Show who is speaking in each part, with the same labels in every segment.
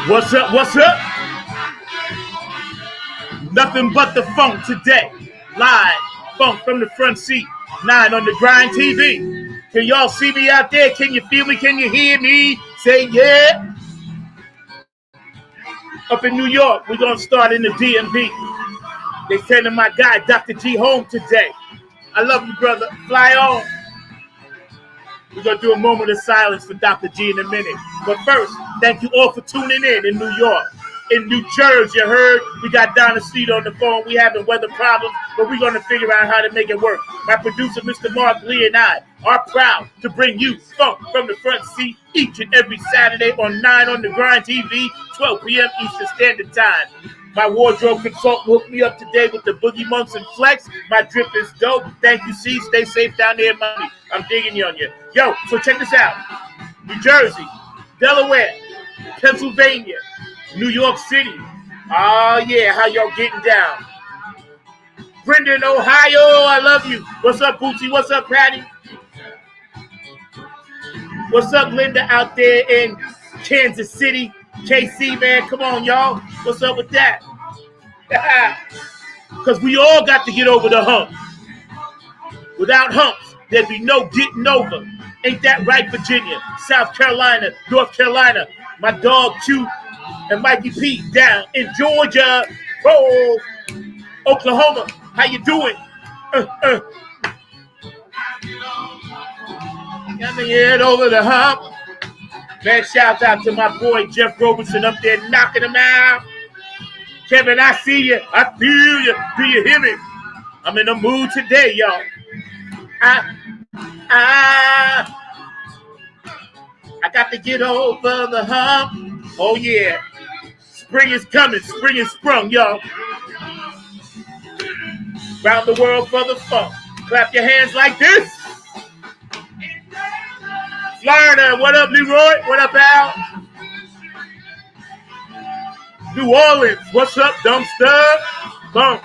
Speaker 1: What's up? What's up? Nothing but the funk today. Live funk from the front seat. 9 on the grind TV. Can y'all see me out there? Can you feel me? Can you hear me? Say yeah. Up in New York, we're going to start in the DMV. They sending my guy, Dr. G, home today. I love you, brother. Fly on. We're going to do a moment of silence for Dr. G in a minute. But first, thank you all for tuning in New York. In New Jersey, you heard, we got DONNA SNEED on the phone. We having weather problems, but we're going to figure out how to make it work. My producer, Mr. Mark Lee, and I are proud to bring you funk from the front seat each and every Saturday on 9 on the Grind TV, 12 p.m. Eastern Standard Time. My wardrobe consultant hooked me up today with the Boogie Monks and Flex. My drip is dope. Thank you, C. Stay safe down there, mommy. I'm digging on you. Yo, so check this out. New Jersey, Delaware, Pennsylvania, New York City. Oh, yeah, how y'all getting down? Brendan, Ohio, I love you. What's up, Bootsy? What's up, Patty? What's up, Linda, out there in Kansas City? KC, man, come on, y'all. What's up with that? Because we all got to get over the hump. Without humps, there'd be no getting over. Ain't that right, Virginia, South Carolina, North Carolina? My dog, Q, and Mikey P down in Georgia. Oh, Oklahoma, how you doing? Got to get over the hump. Man, shout out to my boy Jeff Robertson up there knocking him out. Kevin, I see you. I feel you. Do you hear me? I'm in the mood today, y'all. I got to get over the hump. Oh, yeah. Spring is coming. Spring is sprung, y'all. Round the world for the funk. Clap your hands like this. Florida, what up, Leroy? What up, Al? New Orleans, what's up, Dumpster? Bump.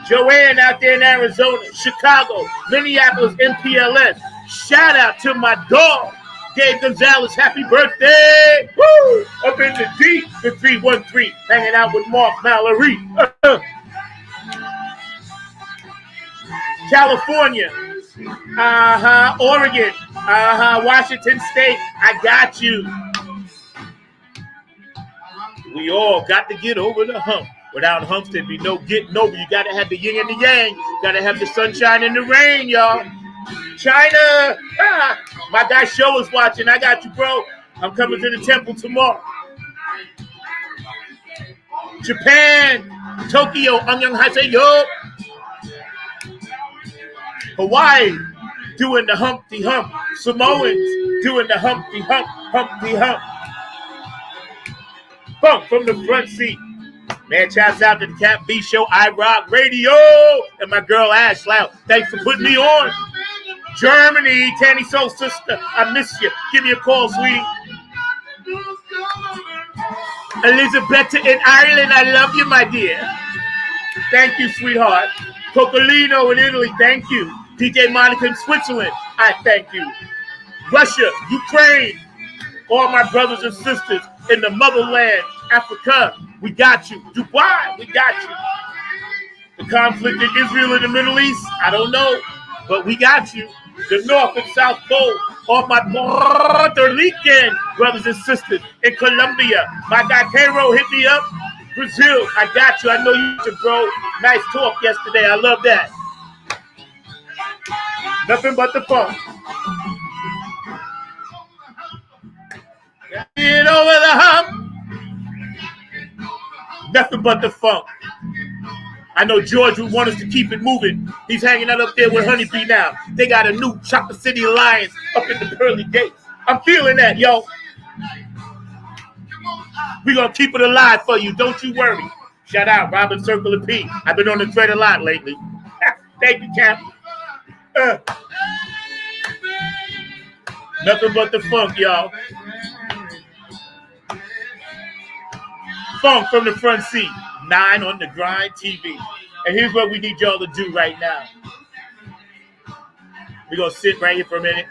Speaker 1: Joanne out there in Arizona. Chicago, Minneapolis, MPLS. Shout out to my dog, Dave Gonzalez. Happy birthday. Woo! Up in the D, the 313. Hanging out with Mark Mallory. California. Oregon. Washington State. I got you. We all got to get over the hump. Without humps, there'd be no getting over. You got to have the yin and the yang. You got to have the sunshine and the rain, y'all. China. My guy Show is watching. I got you, bro. I'm coming to the temple tomorrow. Japan. Tokyo. Annyeonghaseyo. Hawaii. Doing the Humpty Hump. Samoans doing the Humpty Hump, Humpty Hump. Funk from the front seat. Man, shouts out to the Cap B Show, iRock Radio, and my girl Ash Loud. Thanks for putting me on. Germany, Tanny Soul Sister, I miss you. Give me a call, sweetie. Elizabeth in Ireland, I love you, my dear. Thank you, sweetheart. Cocolino in Italy, thank you. DJ Monica in Switzerland, I thank you. Russia, Ukraine, all my brothers and sisters in the motherland, Africa, we got you. Dubai, we got you. The conflict in Israel and the Middle East, I don't know, but we got you. The North and South Pole, all my Puerto Rican brothers and sisters in Colombia. My guy Cairo hit me up. Brazil, I got you. I know you too, bro. Nice talk yesterday. I love that. Nothing but the funk. Get over the hump. Nothing but the funk. I know George would want us to keep it moving. He's hanging out up there with Honeybee now. They got a new Chocolate City Alliance up in the pearly gates. I'm feeling that, yo. We're going to keep it alive for you. Don't you worry. Shout out, Robin Circle of P. I've been on the thread a lot lately. Thank you, Cap. Nothing but the funk, y'all. Funk from the front seat. 9 on the Grind TV. And here's what we need y'all to do right now. We're going to sit right here for a minute.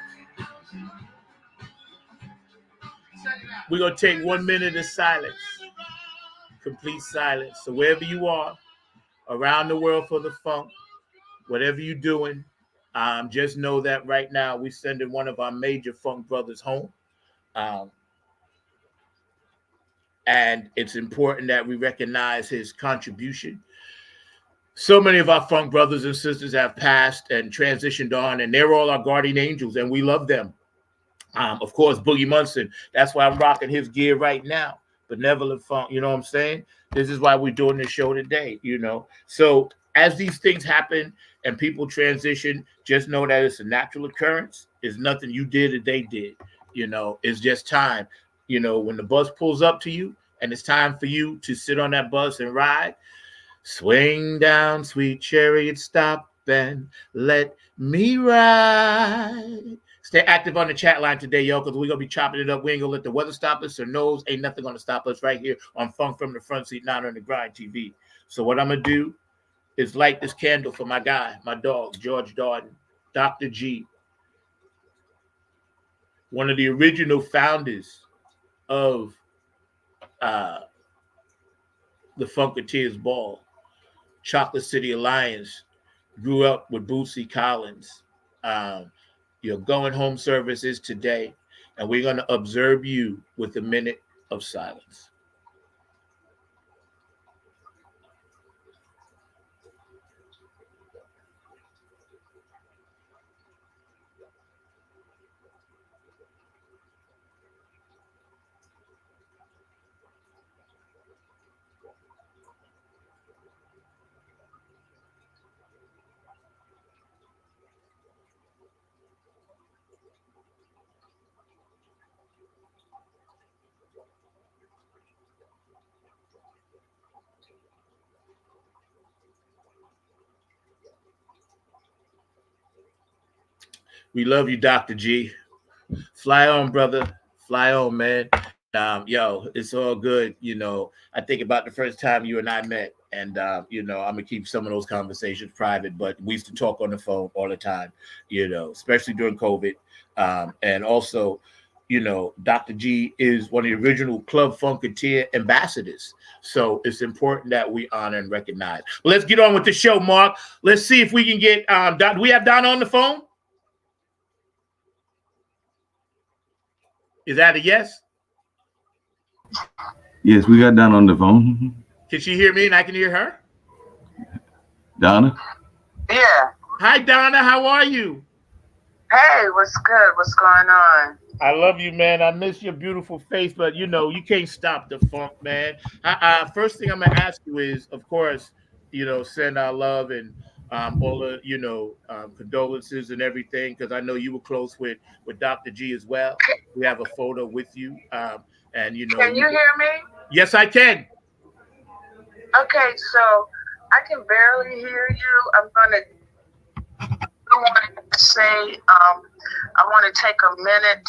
Speaker 1: We're going to take 1 minute of silence, complete silence. So wherever you are, around the world for the funk, whatever you're doing, just know that right now we're sending one of our major funk brothers home. And it's important that we recognize his contribution. So many of our funk brothers and sisters have passed and transitioned on, and they're all our guardian angels, and we love them. Of course, Boogie Munson, that's why I'm rocking his gear right now. Benevolent Funk, you know what I'm saying? This is why we're doing this show today, you know? So as these things happen and people transition, just know that it's a natural occurrence. It's nothing you did or they did, you know? It's just time. You know, when the bus pulls up to you and it's time for you to sit on that bus and ride, swing down, sweet chariot, stop and let me ride. Stay active on the chat line today, yo, because we're going to be chopping it up. We ain't going to let the weather stop us or nose. Ain't nothing going to stop us right here on Funk from the Front Seat, not on the Grind TV. So what I'm going to do is light this candle for my guy, my dog, George Darden, Dr. G, one of the original founders of the Funketeers Ball, Chocolate City Alliance, grew up with Bootsy Collins. Your going home service is today, and we're going to observe you with a minute of silence. We love you, Dr. G. Fly on, brother. Fly on, man. Yo, it's all good. You know, I think about the first time you and I met, and you know, I'm gonna keep some of those conversations private, but we used to talk on the phone all the time, you know, especially during COVID. And also, you know, Dr. G is one of the original Club Funketeer ambassadors. So it's important that we honor and recognize. Well, let's get on with the show, Mark. Let's see if we can get do we have Donna on the phone? Is that a yes?
Speaker 2: Yes, we got Donna on the phone.
Speaker 1: Can she hear me and I can hear her?
Speaker 2: Donna?
Speaker 3: Yeah.
Speaker 1: Hi, Donna. How are you?
Speaker 3: Hey, what's good? What's going on?
Speaker 1: I love you, man. I miss your beautiful face, but you know, you can't stop the funk, man. First thing I'm gonna ask you is, of course, you know, send our love and all the, you know, condolences and everything, because I know you were close with Dr. G as well. We have a photo with you, and you know.
Speaker 3: Can you hear me?
Speaker 1: Yes, I can.
Speaker 3: Okay, so I can barely hear you. I want to say, I want to take a minute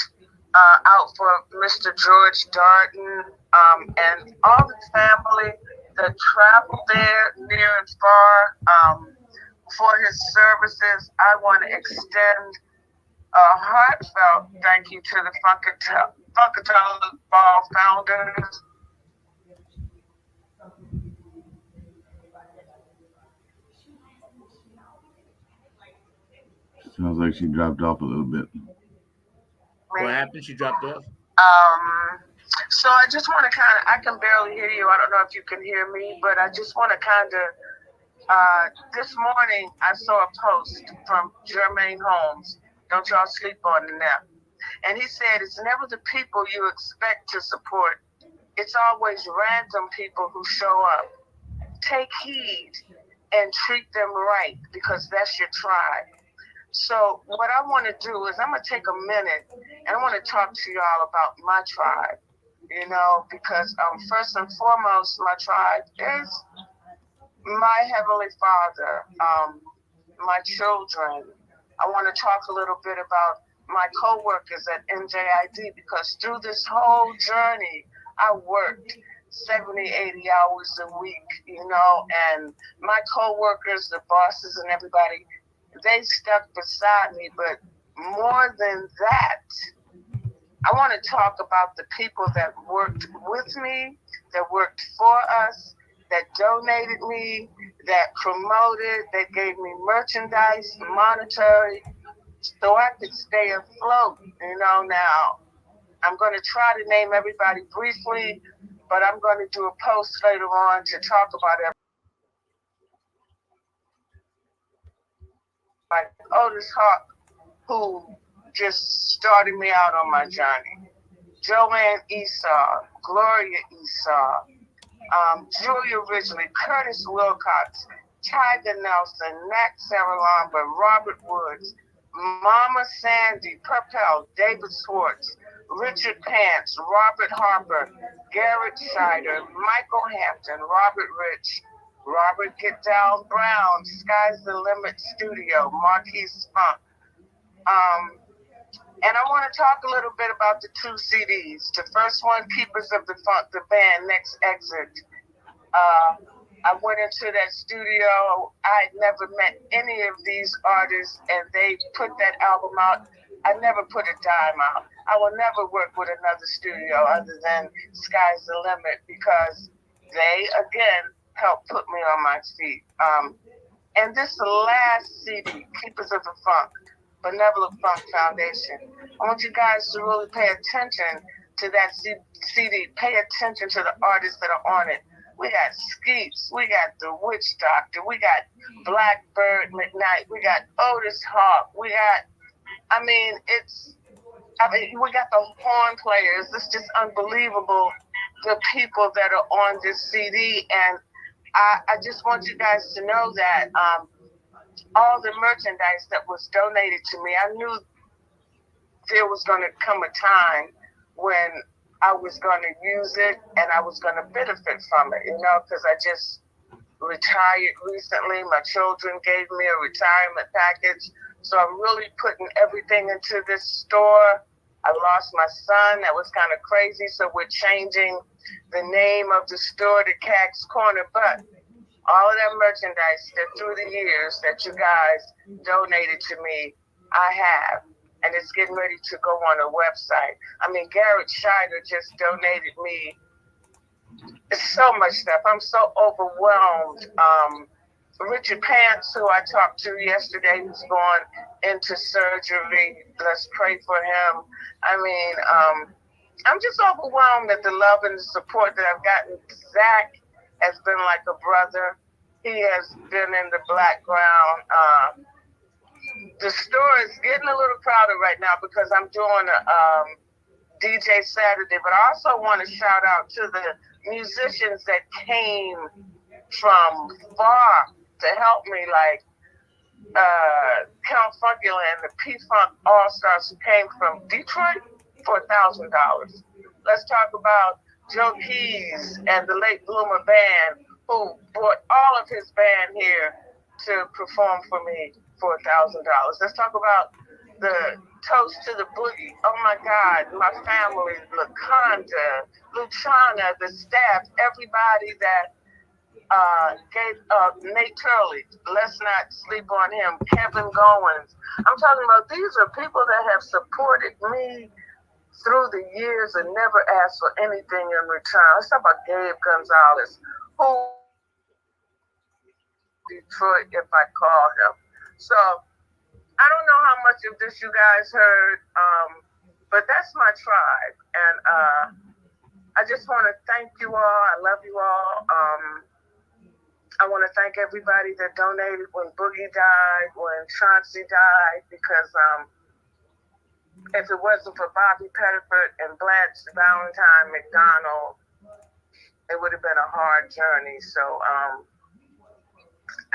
Speaker 3: out for Mr. George Darden and all the family that traveled there near and far for his services. I want to extend a heartfelt thank you to the Funketeer Ball founders.
Speaker 2: Sounds like she dropped off a little bit.
Speaker 1: What happened? She dropped off?
Speaker 3: So I just want to I can barely hear you. I don't know if you can hear me, but I just want to this morning I saw a post from Jermaine Holmes. Don't y'all sleep on the nap. And he said, it's never the people you expect to support. It's always random people who show up. Take heed and treat them right, because that's your tribe. So what I want to do is I'm going to take a minute and I want to talk to y'all about my tribe, you know, because first and foremost, my tribe is my Heavenly Father, my children. I want to talk a little bit about my co-workers at NJID, because through this whole journey, I worked 70, 80 hours a week, you know, and my co-workers, the bosses and everybody, they stuck beside me. But more than that, I want to talk about the people that worked with me, that worked for us, that donated me, that promoted, that gave me merchandise, monetary, so I could stay afloat. Now I'm going to try to name everybody briefly, but I'm going to do a post later on to talk about everybody. Like Otis Hawk, who just started me out on my journey. Joanne Esau, Gloria Esau, Julia Ridgely, Curtis Wilcox, Tiger Nelson, Nat Saralamba, Robert Woods, Mama Sandy, Purpell, David Swartz, Richard Pants, Robert Harper, Garrett Scheider, Michael Hampton, Robert Rich, Robert Get Down Brown, Sky's the Limit Studio, Marquise Funk. And I want to talk a little bit about the two CDs. The first one, Keepers of the Funk, the band, Next Exit. I went into that studio. I had never met any of these artists, and they put that album out. I never put a dime out. I will never work with another studio other than Sky's the Limit, because they, again, helped put me on my feet. And this last CD, Keepers of the Funk, Benevolent Funk Foundation, I want you guys to really pay attention to that CD. Pay attention to the artists that are on it. We got Skeets, we got The Witch Doctor, we got Blackbird McKnight, we got Otis Hawk, we got, we got the horn players. It's just unbelievable, the people that are on this CD. And I just want you guys to know that all the merchandise that was donated to me, I knew there was going to come a time when I was going to use it and I was going to benefit from it, because I just retired recently. My children gave me a retirement package. So I'm really putting everything into this store. I lost my son. That was kind of crazy. So we're changing the name of the store to Cag's Corner. But all of that merchandise that through the years that you guys donated to me, I have. And it's getting ready to go on a website. Garrett Scheider just donated me so much stuff. I'm so overwhelmed. Richard Pants, who I talked to yesterday, who's going into surgery. Let's pray for him. I'm just overwhelmed at the love and the support that I've gotten. Zach has been like a brother. He has been in the background. The store is getting a little crowded right now because I'm doing a DJ Saturday, but I also want to shout out to the musicians that came from far to help me, like Count Funkyland, the P-Funk All-Stars who came from Detroit for $1,000. Let's talk about Joe Keys and the Late Bloomer Band, who brought all of his band here to perform for me for $1,000. Let's talk about the Toast to the Boogie. Oh my God, my family, Laconda, Luciana, the staff, everybody that gave Nate Turley. Let's not sleep on him. Kevin Goins. I'm talking about, these are people that have supported me through the years and never asked for anything in return. Let's talk about Gabe Gonzalez, who Detroit, if I call him. So I don't know how much of this you guys heard, but that's my tribe. And I just want to thank you all. I love you all. I want to thank everybody that donated when Boogie died, when Chauncey died, because if it wasn't for Bobby Pettiford and Blanche Valentine McDonald, it would have been a hard journey. So,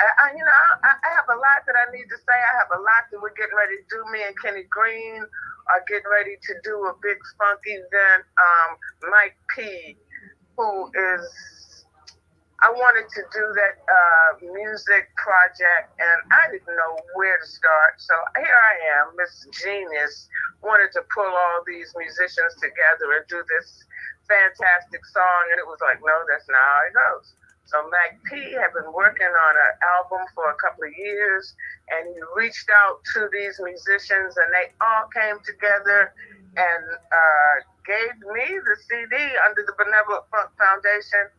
Speaker 3: I have a lot that I need to say. I have a lot that we're getting ready to do. Me and Kenny Green are getting ready to do a big funky event. Mike P, who is, I wanted to do that music project, and I didn't know where to start. So here I am, Miss Genius, wanted to pull all these musicians together and do this fantastic song, and it was like, no, that's not how it goes. So Mac P had been working on an album for a couple of years, and he reached out to these musicians, and they all came together and gave me the CD under the Benevolent Funk Foundation.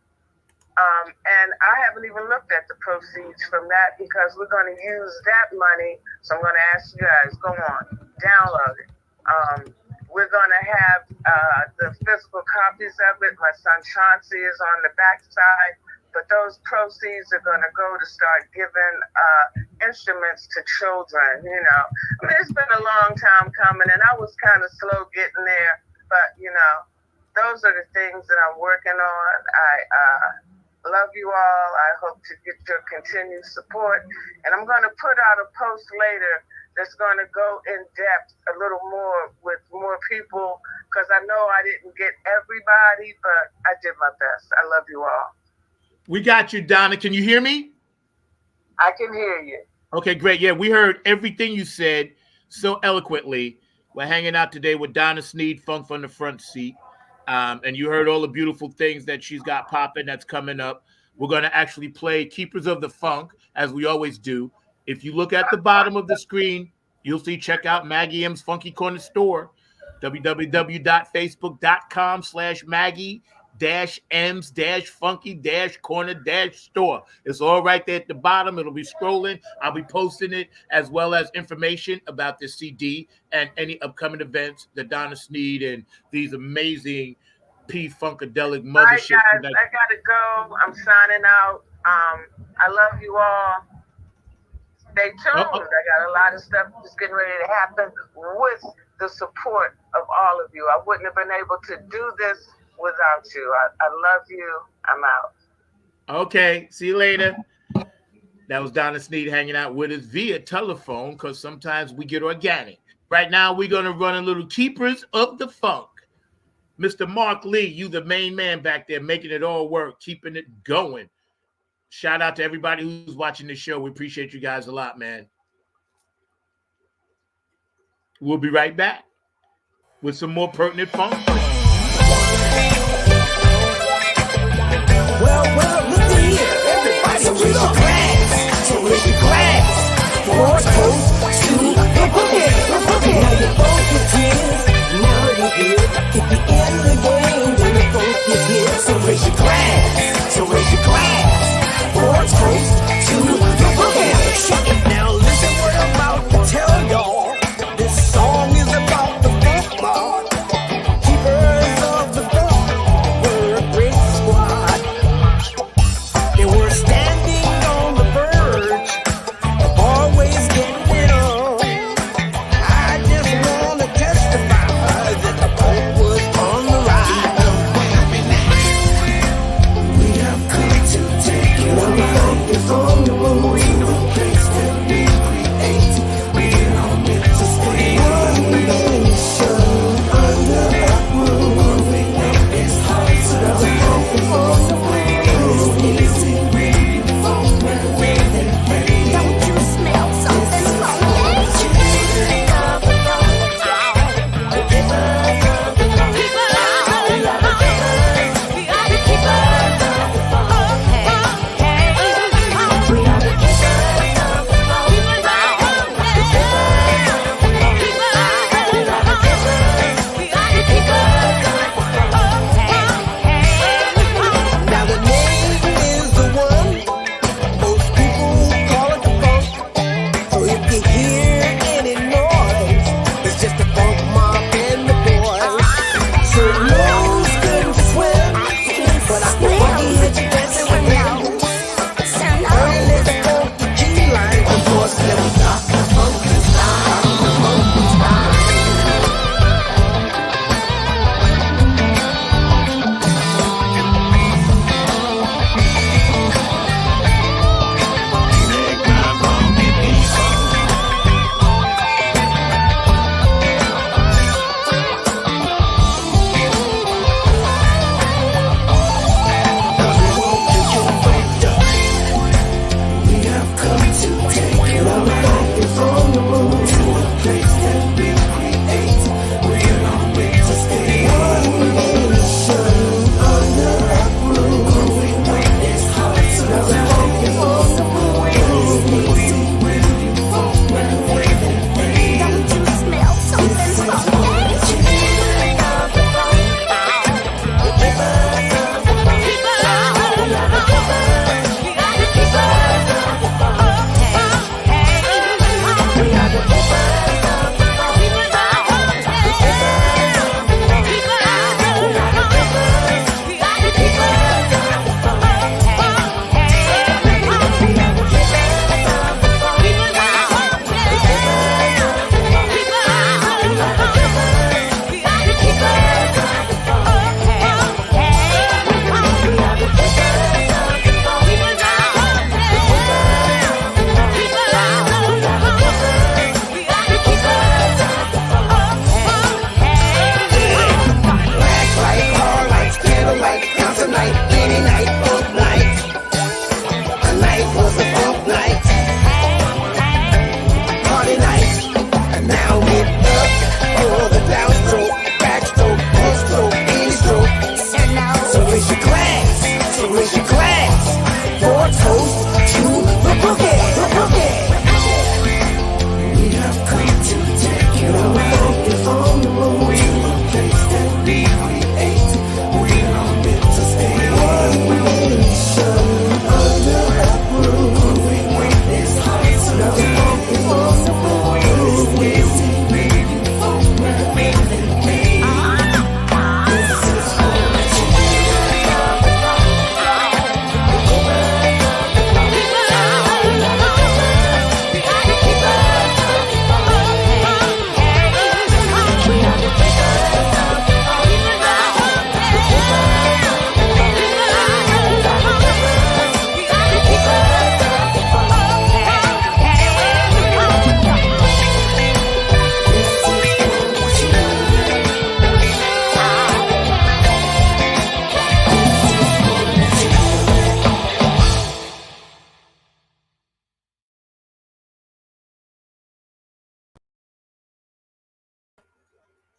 Speaker 3: And I haven't even looked at the proceeds from that because we're going to use that money. So I'm going to ask you guys, go on, download it. We're going to have the physical copies of it. My son Chauncey is on the backside. But those proceeds are going to go to start giving instruments to children, you know. I mean, it's been a long time coming, and I was kind of slow getting there. But, you know, those are the things that I'm working on. I love you all. I hope to get your continued support. And I'm going to put out a post later that's going to go in depth a little more with more people because I know I didn't get everybody, but I did my best. I love you all.
Speaker 1: We got you, Donna. Can you hear me?
Speaker 3: I can hear you.
Speaker 1: Okay, great. Yeah, we heard everything you said so eloquently. We're hanging out today with Donna SNEED, Funk from the Front Seat. And you heard all the beautiful things that she's got popping that's coming up. We're going to actually play Keepers of the Funk, as we always do. If you look at the bottom of the screen, you'll see check out Maggie M's Funky Corner Store, www.facebook.com/Maggie-M's-Funky-Corner-Store. It's all right there at the bottom. It'll be scrolling. I'll be posting it as well as information about the CD and any upcoming events that Donna SNEED and these amazing P-Funkadelic mothership.
Speaker 3: All right, guys, I got to go. I'm signing out. I love you all. Stay tuned. I got a lot of stuff that's getting ready to happen with the support of all of you. I wouldn't have been able to do this without you. I love you. I'm out.
Speaker 1: Okay. See you later. That was Donna SNEED hanging out with us via telephone because sometimes we get organic. Right now, we're going to run a little Keepers of the Funk. Mr. Mark Lee, you the main man back there, making it all work, keeping it going. Shout out to everybody who's watching the show. We appreciate you guys a lot, man. We'll be right back with some more pertinent funk.
Speaker 4: Well, look at here. Everybody, so raise your glass. So raise your glass. For a toast to the boogie. Now you're both your tears. Now you're here. At the end of the game, when the folk is here. So raise your glass. So raise your glass. For a toast to the boogie. Now listen what I'm about to tell y'all. This song is about the funk mob. Keepers of the funk. We're a great squad. Now get up for the downstroke, backstroke, breaststroke, any stroke. So raise your glass, so raise your glass. For a toast to the boogie, the boogie. We have come to take you away on the road to a place that we create. We are meant to stay one nation under a roof. Moving this heart so long it wants to go.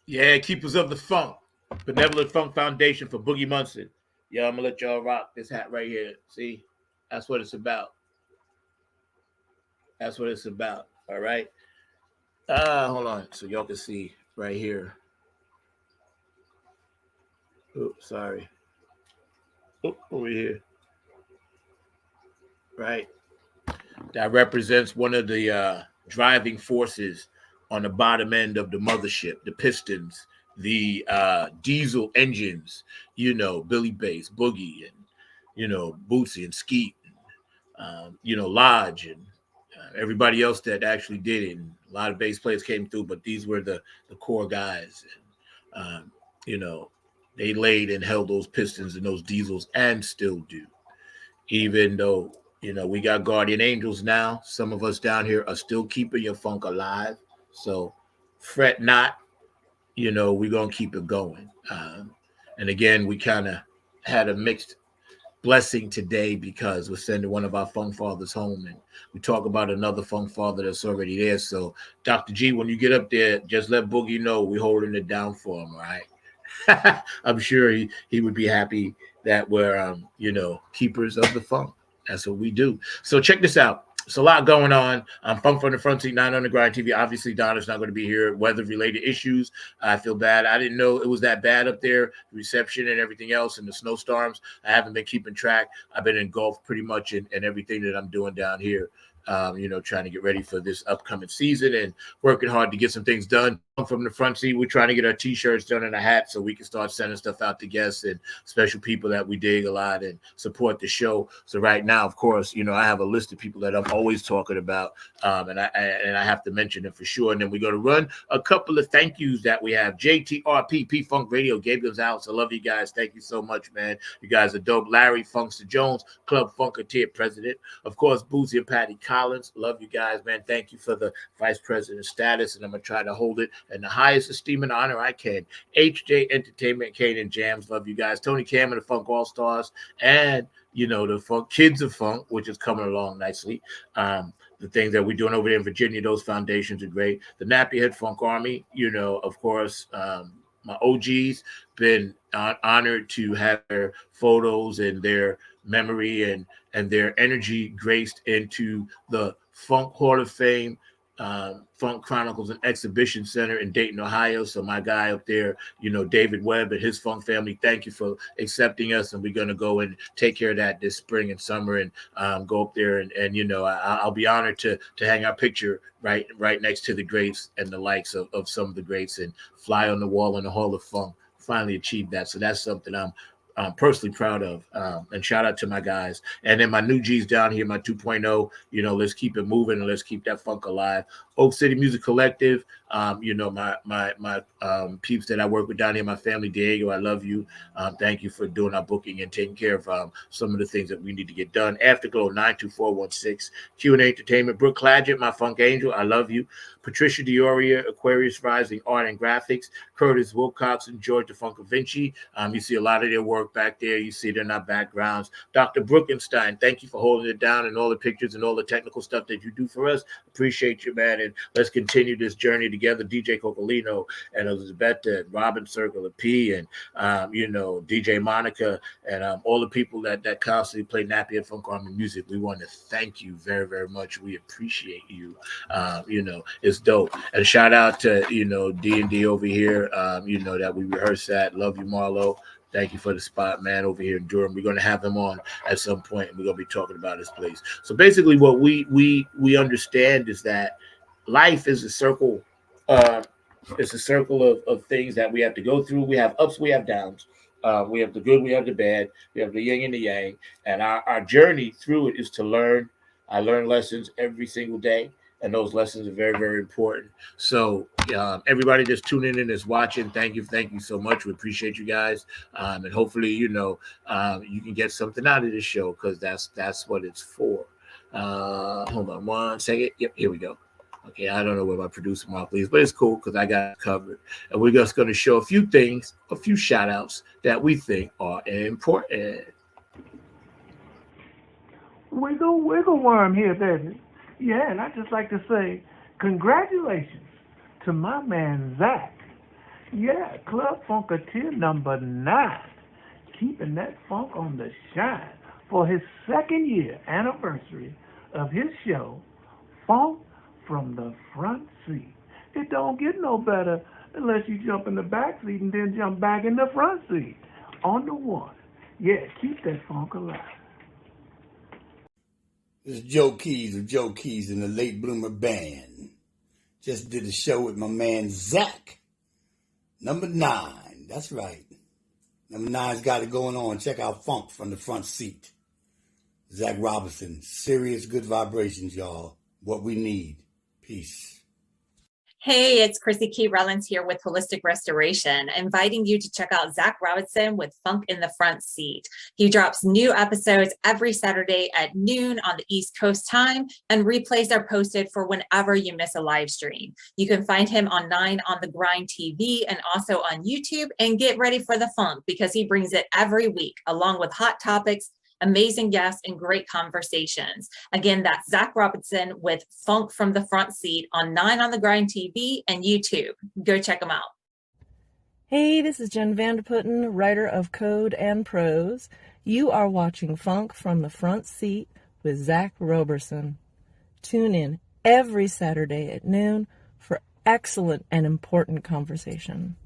Speaker 1: Yeah, Keepers of the Funk, Benevolent Funk Foundation for Boogie Munson. Yeah, I'm gonna let y'all rock this hat right here. See, that's what it's about. That's what it's about. All right. Hold on, so y'all can see right here. Oops, sorry. Over here. Right. That represents one of the driving forces on the bottom end of the mothership, the pistons, the diesel engines, you know, Billy Bass, Boogie, and, you know, Bootsy and Skeet, and, you know, Lodge, and everybody else that actually did it. And a lot of bass players came through, but these were the core guys. And, you know, they laid and held those pistons and those diesels and still do. Even though, you know, we got guardian angels now, some of us down here are still keeping your funk alive. So fret not, you know, we're going to keep it going. And again, we kind of had a mixed blessing today because we're sending one of our funk fathers home, and we talk about another funk father that's already there. So Dr. G, when you get up there, just let Boogie know we're holding it down for him, all right? I'm sure he would be happy that we're, you know, keepers of the funk. That's what we do. So check this out. It's a lot going on. Funk from the Front Seat, 9 Underground TV. Obviously, Donna's not going to be here. Weather-related issues. I feel bad. I didn't know it was that bad up there, reception and everything else, and the snowstorms. I haven't been keeping track. I've been engulfed pretty much in everything that I'm doing down here. You know, trying to get ready for this upcoming season and working hard to get some things done. From the Front Seat, we're trying to get our T-shirts done and a hat so we can start sending stuff out to guests and special people that we dig a lot and support the show. So right now, of course, you know, I have a list of people that I'm always talking about, and I have to mention them for sure. And then we're going to run a couple of thank yous that we have. JTRP, P-Funk Radio, Gabe Gonzalez. I love you guys. Thank you so much, man. You guys are dope. Larry Funkster Jones, Club Funketeer President. Of course, Boozy and Patty Collins. Love you guys, man. Thank you for the Vice President status, and I'm going to try to hold it in the highest esteem and honor I can. HJ Entertainment, Kane and Jams, love you guys. Tony Cam and the Funk All Stars, and you know the Funk Kids of Funk, which is coming along nicely. The things that we're doing over there in Virginia, those foundations are great. The Nappy Head Funk Army, you know, of course, my OGs, been honored to have their photos and their memory and their energy graced into the Funk Hall of Fame, Funk Chronicles and Exhibition Center in Dayton, Ohio. So my guy up there, you know, David Webb and his Funk family, thank you for accepting us. And we're going to go and take care of that this spring and summer and go up there. And you know, I'll be honored to hang our picture right next to the greats and the likes of some of the greats and fly on the wall in the Hall of Funk. Finally achieved that. So that's something I'm personally proud of, and shout out to my guys. And then my new G's down here, my 2.0, you know, let's keep it moving and let's keep that funk alive. Oak City Music Collective, you know, my peeps that I work with down here, my family, Diego, I love you. Thank you for doing our booking and taking care of some of the things that we need to get done. Afterglow 92416, Q&A Entertainment, Brooke Clagett, my funk angel, I love you. Patricia Dioria, Aquarius Rising Art and Graphics, Curtis Wilcox and George DeFunco Vinci. You see a lot of their work back there. You see it in our backgrounds. Dr. Brookenstein, thank you for holding it down and all the pictures and all the technical stuff that you do for us. Appreciate you, man. And let's continue this journey together. DJ Cocolino and Elizabeth and Robin Circle P and, DJ Monica and all the people that constantly play Nappy and Funk Harmony music. We want to thank you very, very much. We appreciate you. It's dope. And shout out to, D&D over here, that we rehearse at. Love you, Marlo. Thank you for the spot, man, over here in Durham. We're going to have him on at some point, and we're going to be talking about his place. So basically what we understand is that life is a circle. It's a circle of things that we have to go through. We have ups, we have downs. We have the good, we have the bad. We have the yin and the yang. And our journey through it is to learn. I learn lessons every single day. And those lessons are very, very important. So everybody that's tuning in is watching. Thank you so much. We appreciate you guys. And hopefully, you can get something out of this show because that's what it's for. Hold on 1 second. Yep, here we go. Okay, I don't know where my producer Mark is, but it's cool because I got it covered. And we're just going to show a few things, a few shout outs that we think are important.
Speaker 5: Wiggle worm here, baby. Yeah, and I'd just like to say congratulations to my man, Zach. Yeah, Club Funketeer number 9, keeping that funk on the shine for his 2nd year anniversary of his show, Funk from the Front Seat. It don't get no better unless you jump in the back seat and then jump back in the front seat. On the one. Yeah, keep that funk alive.
Speaker 6: This is Joe Keys of Joe Keys and the Late Bloomer Band. Just did a show with my man Zach. Number 9. That's right. Number 9's got it going on. Check out Funk from the Front Seat. Zach Robinson. Serious good vibrations, y'all. What we need. Peace.
Speaker 7: Hey, it's Chrissy Key Rollins here with Holistic Restoration, inviting you to check out Zach Robinson with Funk in the Front Seat. He drops new episodes every Saturday at noon on the East Coast time, and replays are posted for whenever you miss a live stream. You can find him on 9 on the Grind TV and also on YouTube, and get ready for the funk because he brings it every week along with hot topics, amazing guests, and great conversations. Again, that's Zach Robinson with Funk from the Front Seat on 9 on the Grind TV and YouTube. Go check them out.
Speaker 8: Hey, this is Jen Vanderputten, writer of Code and Prose. You are watching Funk from the Front Seat with Zach Roberson. Tune in every Saturday at noon for excellent and important conversation.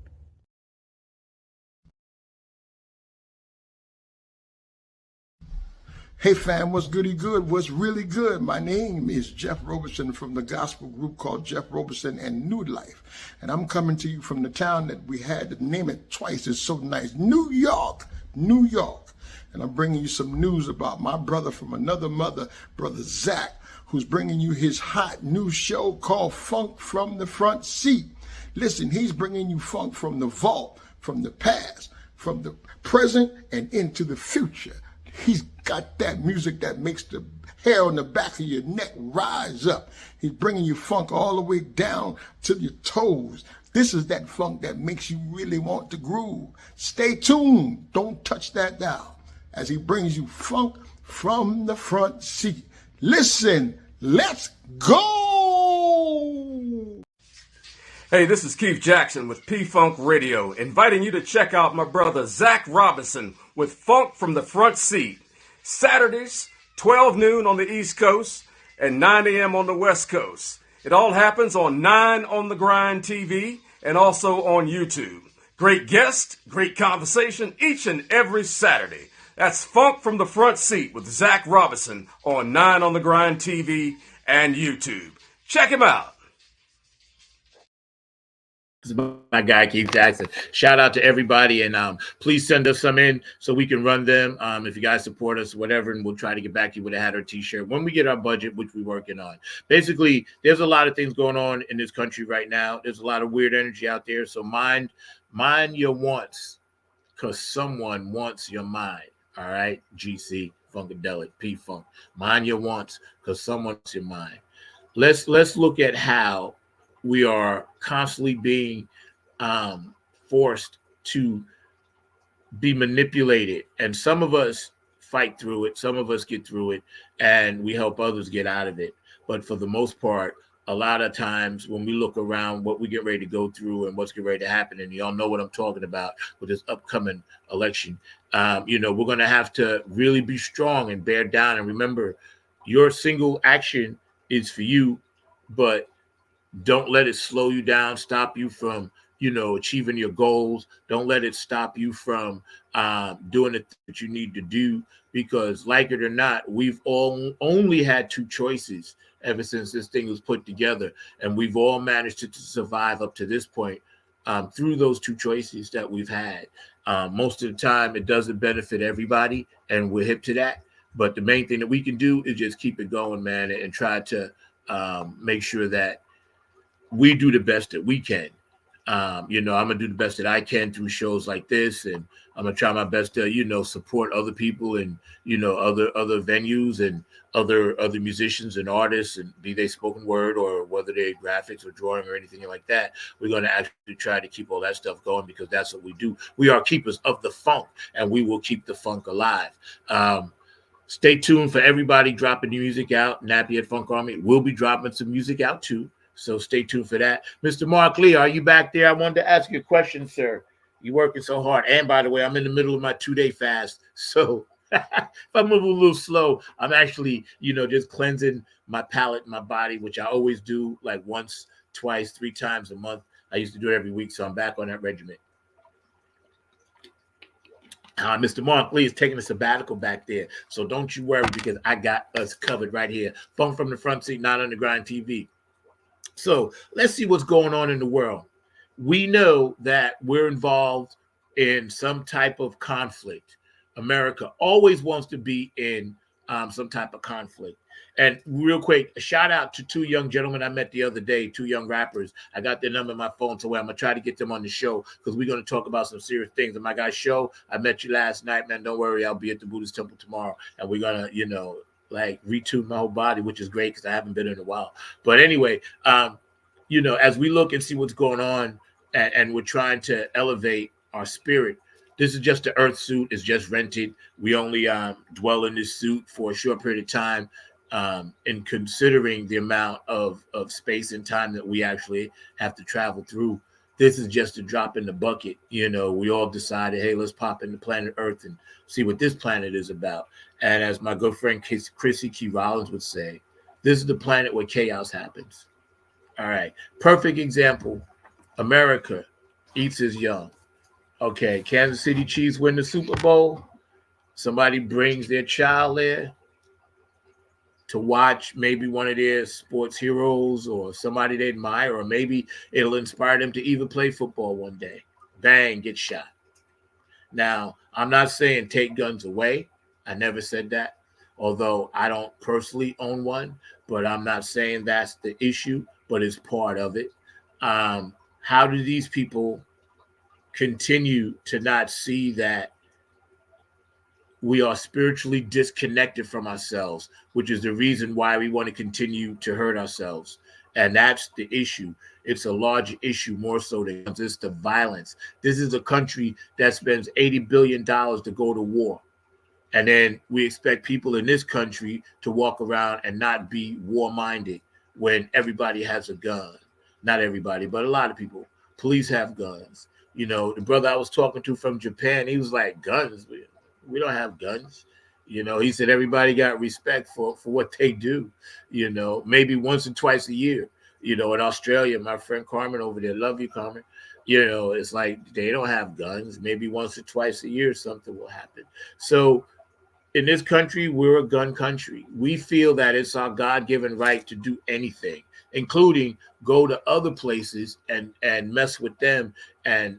Speaker 9: Hey fam, what's goody good? What's really good? My name is Jeff Roberson from the gospel group called Jeff Roberson and New Life. And I'm coming to you from the town that we had to name it twice. It's so nice. New York. And I'm bringing you some news about my brother from another mother, Brother Zach, who's bringing you his hot new show called Funk from the Front Seat. Listen, he's bringing you funk from the vault, from the past, from the present, and into the future. He's got that music that makes the hair on the back of your neck rise up. He's bringing you funk all the way down to your toes. This is that funk that makes you really want to groove. Stay tuned. Don't touch that dial as he brings you funk from the front seat. Listen, let's go.
Speaker 10: Hey, this is Keith Jackson with P-Funk Radio, inviting you to check out my brother Zach Robinson with Funk from the Front Seat. Saturdays, 12 noon on the East Coast and 9 a.m. on the West Coast. It all happens on 9 on the Grind TV and also on YouTube. Great guest, great conversation each and every Saturday. That's Funk from the Front Seat with Zach Robinson on 9 on the Grind TV and YouTube. Check him out.
Speaker 1: This is my guy, Keith Jackson. Shout out to everybody, and please send us some in so we can run them. If you guys support us, whatever, and we'll try to get back to you with a hat or t-shirt when we get our budget, which we're working on. Basically, there's a lot of things going on in this country right now. There's a lot of weird energy out there, so mind your wants, because someone wants your mind. All right, GC, Funkadelic, P-Funk. Mind your wants, because someone wants your mind. Let's look at how we are constantly being forced to be manipulated. And some of us fight through it. Some of us get through it, and we help others get out of it. But for the most part, a lot of times when we look around what we get ready to go through and what's getting ready to happen, and y'all know what I'm talking about with this upcoming election, we're going to have to really be strong and bear down. And remember, your single action is for you, but don't let it slow you down, stop you from, achieving your goals. Don't let it stop you from doing the things that you need to do, because like it or not, we've all only had two choices ever since this thing was put together. And we've all managed to survive up to this point through those two choices that we've had. Most of the time, it doesn't benefit everybody, and we're hip to that. But the main thing that we can do is just keep it going, man, and try to make sure that we do the best that we can. I'm gonna do the best that I can through shows like this, and I'm gonna try my best to, support other people and other venues and other musicians and artists, and be they spoken word or whether they're graphics or drawing or anything like that. We're gonna actually try to keep all that stuff going, because that's what we do. We are keepers of the funk, and we will keep the funk alive. Stay tuned for everybody dropping new music out. Nappy at Funk Army will be dropping some music out too. So stay tuned for that. Mr. Mark Lee, are you back there? I wanted to ask you a question, sir. You're working so hard. And by the way, I'm in the middle of my 2-day fast. So if I move a little slow, I'm actually, just cleansing my palate, my body, which I always do like once, twice, 3 times a month. I used to do it every week. So I'm back on that regimen. Mr. Mark Lee is taking a sabbatical back there. So don't you worry, because I got us covered right here. Funk from the Front Seat, Not Underground TV. So let's see what's going on in the world. We know that we're involved in some type of conflict. America always wants to be in some type of conflict. And real quick, a shout out to 2 young gentlemen I met the other day, 2 young rappers. I got their number in my phone, so I'm going to try to get them on the show, because we're going to talk about some serious things. And my guy, Show, I met you last night, man. Don't worry, I'll be at the Buddhist temple tomorrow. And we're going to, retune my whole body, which is great because I haven't been in a while. But anyway, as we look and see what's going on, and we're trying to elevate our spirit, this is just the earth suit. It's just rented. We only dwell in this suit for a short period of time, in considering the amount of space and time that we actually have to travel through. This is just a drop in the bucket. We all decided, hey, let's pop into planet Earth and see what this planet is about. And as my good friend Chrissy Key Rollins would say, this is the planet where chaos happens. All right. Perfect example. America eats its young. Okay. Kansas City Chiefs win the Super Bowl. Somebody brings their child there to watch maybe one of their sports heroes or somebody they admire, or maybe it'll inspire them to even play football one day. Bang, get shot. Now, I'm not saying take guns away. I never said that, although I don't personally own one, but I'm not saying that's the issue, but it's part of it. How do these people continue to not see that we are spiritually disconnected from ourselves, which is the reason why we want to continue to hurt ourselves? And that's the issue. It's a large issue, more so than just the violence. This is a country that spends $80 billion to go to war. And then we expect people in this country to walk around and not be war-minded when everybody has a gun. Not everybody, but a lot of people. Police have guns. The brother I was talking to from Japan, he was like, guns? We don't have guns. He said everybody got respect for what they do, maybe once or twice a year. In Australia, my friend Carmen over there, love you, Carmen. It's like they don't have guns. Maybe once or twice a year something will happen. So in this country, we're a gun country. We feel that it's our God-given right to do anything, including go to other places and mess with them and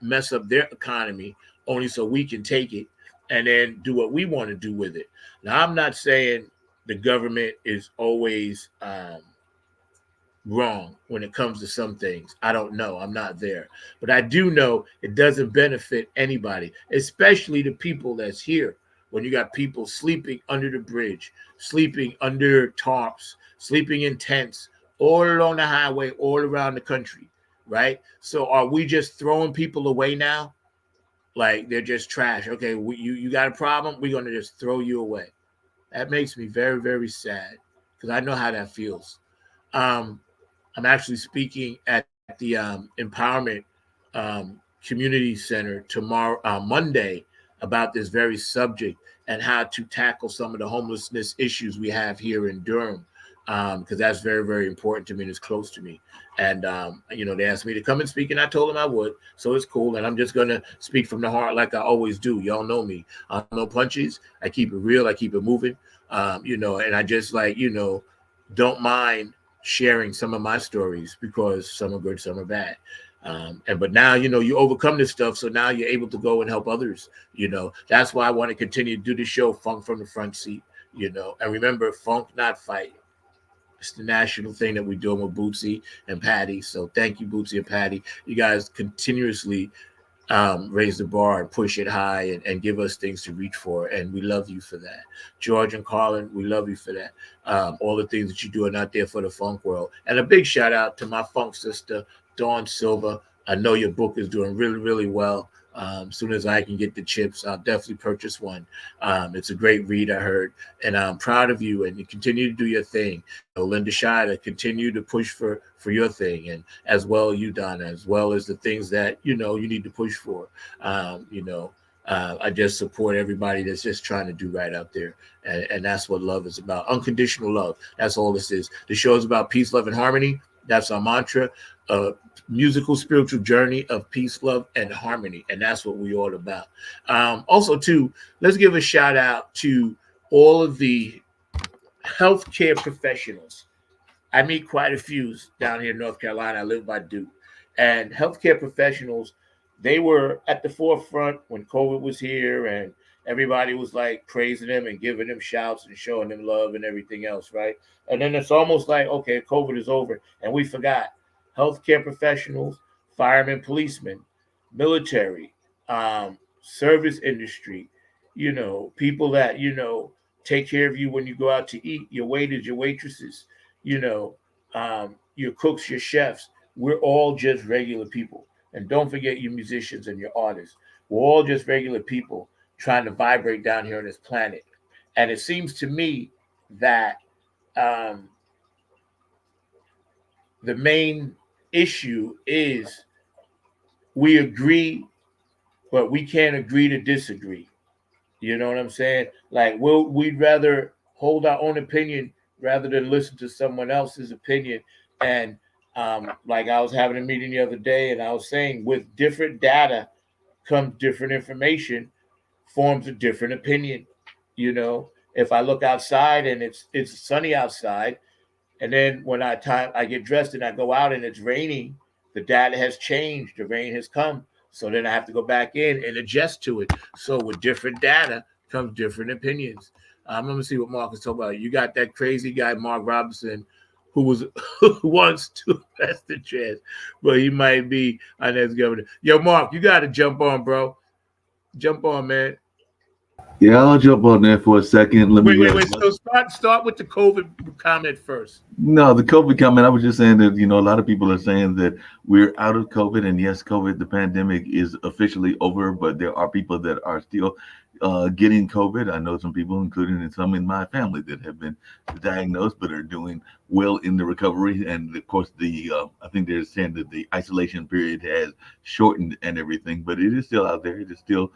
Speaker 1: mess up their economy, only so we can take it and then do what we want to do with it. Now, I'm not saying the government is always wrong when it comes to some things. I don't know. I'm not there. But I do know it doesn't benefit anybody, especially the people that's here. When you got people sleeping under the bridge, sleeping under tarps, sleeping in tents, all along the highway, all around the country, right? So are we just throwing people away now? Like they're just trash. Okay, you got a problem? We're going to just throw you away. That makes me very, very sad, because I know how that feels. Um, I'm actually speaking at the Empowerment Community Center tomorrow, Monday, about this very subject and how to tackle some of the homelessness issues we have here in Durham. Because that's very, very important to me and it's close to me. And, they asked me to come and speak, and I told them I would. So it's cool. And I'm just going to speak from the heart like I always do. Y'all know me. No punches. I keep it real. I keep it moving. And I just don't mind sharing some of my stories because some are good, some are bad. But now, you overcome this stuff. So now you're able to go and help others. That's why I want to continue to do the show, Funk from the Front Seat, and remember, funk, not fight. It's the national thing that we're doing with Bootsy and Patty. So thank you, Bootsy and Patty. You guys continuously raise the bar and push it high and give us things to reach for. And we love you for that. George and Carlin, we love you for that. All the things that you're doing out there for the funk world. And a big shout out to my funk sister, Dawn Silva. I know your book is doing really, really well. As soon as I can get the chips, I'll definitely purchase one. It's a great read, I heard. And I'm proud of you, and you continue to do your thing. Linda Shida, continue to push for your thing, and as well you, Donna, as well as the things that you need to push for. I just support everybody that's just trying to do right out there, and that's what love is about. Unconditional love. That's all this is. The show is about peace, love, and harmony. That's our mantra. Musical spiritual journey of peace, love, and harmony, and that's what we all about. Also, too, let's give a shout out to all of the healthcare professionals. I meet quite a few down here in North Carolina. I live by Duke. And healthcare professionals, they were at the forefront when COVID was here, and everybody was like praising them and giving them shouts and showing them love and everything else, right? And then it's almost like, okay, COVID is over, and we forgot healthcare professionals, firemen, policemen, military, service industry, people that, take care of you when you go out to eat, your waiters, your waitresses, your cooks, your chefs. We're all just regular people. And don't forget your musicians and your artists. We're all just regular people trying to vibrate down here on this planet. And it seems to me that the main issue is we agree, but we can't agree to disagree. You know what I'm saying? Like we'd rather hold our own opinion rather than listen to someone else's opinion. And like I was having a meeting the other day, and I was saying with different data comes different information, forms a different opinion. If I look outside and it's sunny outside, and then when I get dressed and I go out and it's raining, the data has changed. The rain has come. So then I have to go back in and adjust to it. So with different data comes different opinions. I'm going to see what Mark is talking about. You got that crazy guy, Mark Robinson, who wants to invest the chance, but he might be our next governor. Yo, Mark, you got to jump on, bro. Jump on, man.
Speaker 2: Yeah, I'll jump on there for a second. Let me.
Speaker 1: Wait. So start with the COVID comment first.
Speaker 2: No, the COVID comment. I was just saying that a lot of people are saying that we're out of COVID, and yes, COVID, the pandemic is officially over, but there are people that are still getting COVID. I know some people, including some in my family, that have been diagnosed but are doing well in the recovery. And of course, I think they're saying that the isolation period has shortened and everything, but it is still out there. It is still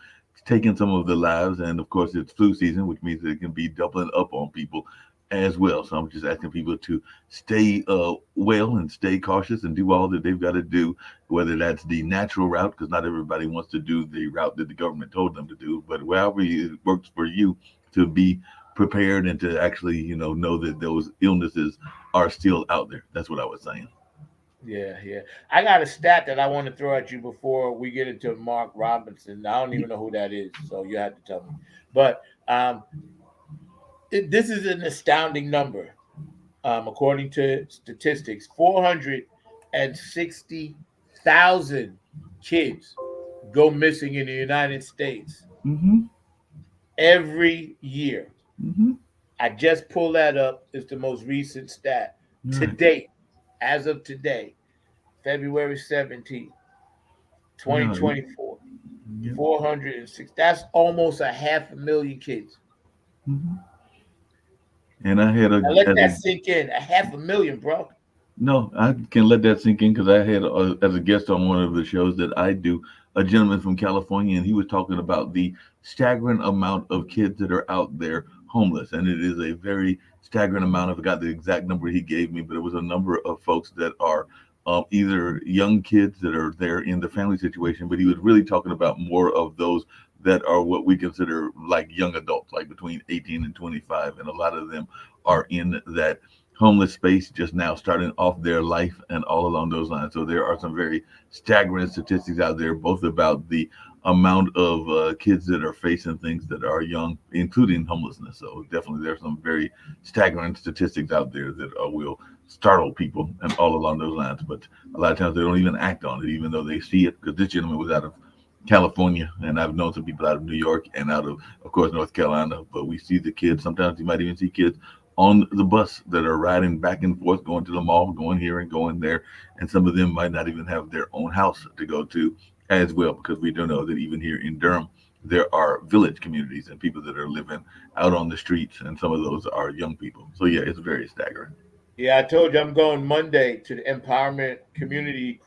Speaker 2: taking some of the lives, and of course, it's flu season, which means that it can be doubling up on people as well. So I'm just asking people to stay well and stay cautious and do all that they've got to do, whether that's the natural route, because not everybody wants to do the route that the government told them to do, but however it works for you to be prepared and to actually, know that those illnesses are still out there. That's what I was saying.
Speaker 1: Yeah. I got a stat that I want to throw at you before we get into Mark Robinson. I don't even know who that is, so you have to tell me. But this is an astounding number. According to statistics, 460,000 kids go missing in the United States
Speaker 2: Mm-hmm.
Speaker 1: every year.
Speaker 2: Mm-hmm.
Speaker 1: I just pulled that up. It's the most recent stat to
Speaker 2: Right.
Speaker 1: date, as of today, February 17th,
Speaker 2: Yeah.
Speaker 1: 2024.
Speaker 2: Yeah.
Speaker 1: 406. That's almost a 500,000 kids.
Speaker 2: Mm-hmm. And I had
Speaker 1: Now let that sink in. 500,000, bro.
Speaker 2: no, I can let that sink in because I had as a guest on one of the shows that I do, a gentleman from California, and he was talking about the staggering amount of kids that are out there homeless, and it is a very staggering amount. I forgot the exact number he gave me, but it was a number of folks that are either young kids that are there in the family situation, but he was really talking about more of those that are what we consider like young adults, like between 18 and 25, and a lot of them are in that homeless space just now starting off their life and all along those lines. So there are some very staggering statistics out there, both about the amount of kids that are facing things that are young, including homelessness. So definitely there's some very staggering statistics out there that will startle people and all along those lines. But a lot of times they don't even act on it, even though they see it, because this gentleman was out of California, and I've known some people out of New York and out of course, North Carolina. But we see the kids. Sometimes you might even see kids on the bus that are riding back and forth, going to the mall, going here and going there. And some of them might not even have their own house to go to as well, because we do know that even here in Durham, there are village communities and people that are living out on the streets, and some of those are young people. So yeah, it's very staggering.
Speaker 1: Yeah, I told you I'm going Monday to the Empowerment Community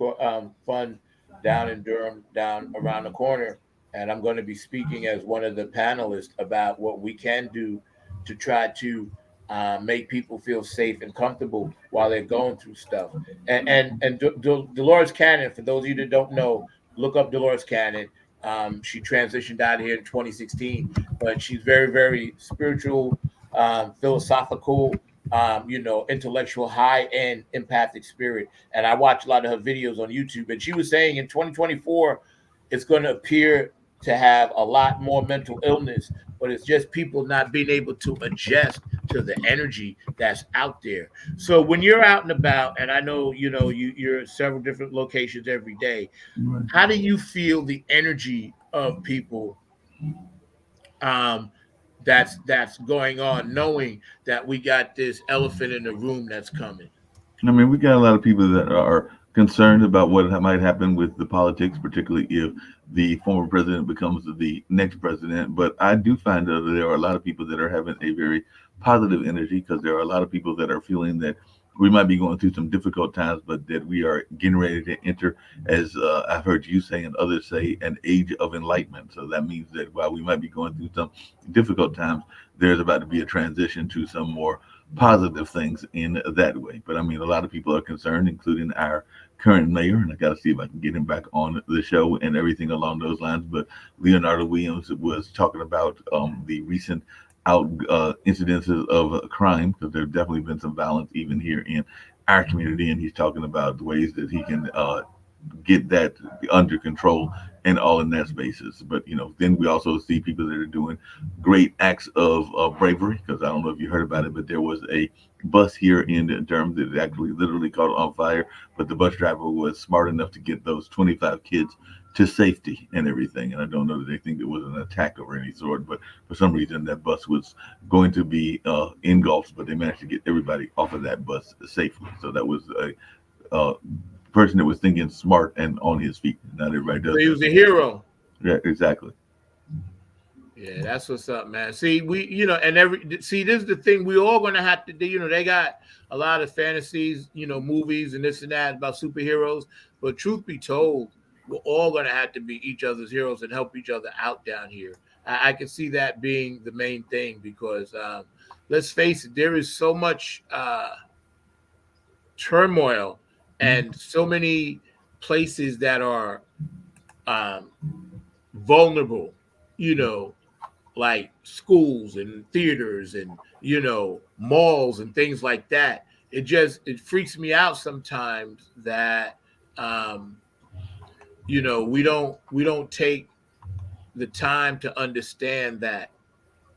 Speaker 1: Fund down in Durham, down around the corner, and I'm going to be speaking as one of the panelists about what we can do to try to make people feel safe and comfortable while they're going through stuff. And Dolores Cannon, for those of you that don't know, look up Dolores Cannon. She transitioned out here in 2016, but she's very, very spiritual, philosophical, intellectual, high-end, empathic spirit. And I watch a lot of her videos on YouTube. And she was saying in 2024, it's going to appear to have a lot more mental illness, but it's just people not being able to adjust to the energy that's out there. So when you're out and about, and I know, you're at several different locations every day, how do you feel the energy of people that's going on, knowing that we got this elephant in the room that's coming?
Speaker 2: I mean, we got a lot of people that are concerned about what might happen with the politics, particularly if the former president becomes the next president. But I do find that there are a lot of people that are having a very positive energy, because there are a lot of people that are feeling that we might be going through some difficult times, but that we are getting ready to enter, as I've heard you say and others say, an age of enlightenment. So that means that while we might be going through some difficult times, there's about to be a transition to some more positive things in that way. But I mean, a lot of people are concerned, including our current mayor, and I got to see if I can get him back on the show and everything along those lines. But Leonardo Williams was talking about the recent incidences of crime, because there have definitely been some violence even here in our community, and he's talking about the ways that he can get that under control and all in that spaces. But then we also see people that are doing great acts of bravery, because I don't know if you heard about it, but there was a bus here in Durham that actually literally caught on fire, but the bus driver was smart enough to get those 25 kids to safety and everything. And I don't know that they think it was an attack of any sort, but for some reason that bus was going to be engulfed, but they managed to get everybody off of that bus safely. So that was a person that was thinking smart and on his feet. Not everybody does.
Speaker 1: So he was a hero.
Speaker 2: Yeah, exactly.
Speaker 1: Yeah, that's what's up, man. See, this is the thing we all gonna have to do. They got a lot of fantasies, movies and this and that about superheroes. But truth be told, we're all gonna have to be each other's heroes and help each other out down here. I can see that being the main thing, because let's face it, there is so much turmoil and so many places that are vulnerable, like schools and theaters and malls and things like that. It freaks me out sometimes that we don't take the time to understand that.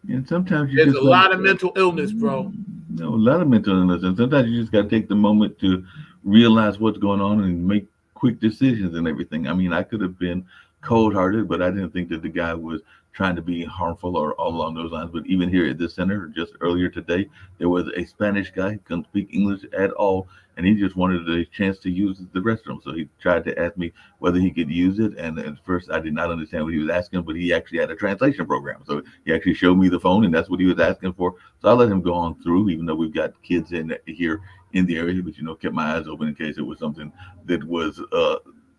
Speaker 2: And sometimes
Speaker 1: there's a lot of mental illness, bro.
Speaker 2: A lot of mental illness, and sometimes you just got to take the moment to realize what's going on and make quick decisions and everything. I mean, I could have been cold-hearted, but I didn't think that the guy was trying to be harmful or all along those lines. But even here at this center, just earlier today, there was a Spanish guy who couldn't speak English at all, and he just wanted a chance to use the restroom. So he tried to ask me whether he could use it, and at first I did not understand what he was asking, but he actually had a translation program. So he actually showed me the phone, and that's what he was asking for. So I let him go on through, even though we've got kids in here in the area, but kept my eyes open in case it was something that was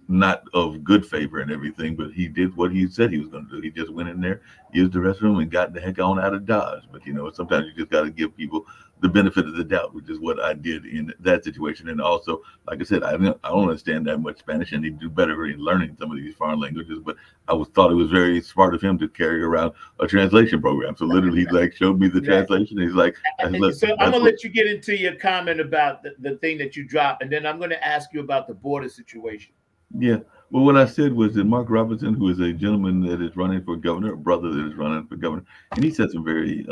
Speaker 2: not of good favor and everything. But he did what he said he was going to do. He just went in there, used the restroom, and got the heck on out of Dodge. But sometimes you just got to give people the benefit of the doubt, which is what I did in that situation. And also, like I said, I don't understand that much Spanish, and need to do better in learning some of these foreign languages. But I thought it was very smart of him to carry around a translation program. So literally, he showed me the translation. And he's like,
Speaker 1: so I'm gonna let you get into your comment about the thing that you dropped, and then I'm gonna ask you about the border situation.
Speaker 2: Yeah. Well, what I said was that Mark Robinson, who is a gentleman that is running for governor, a brother that is running for governor, and he said some very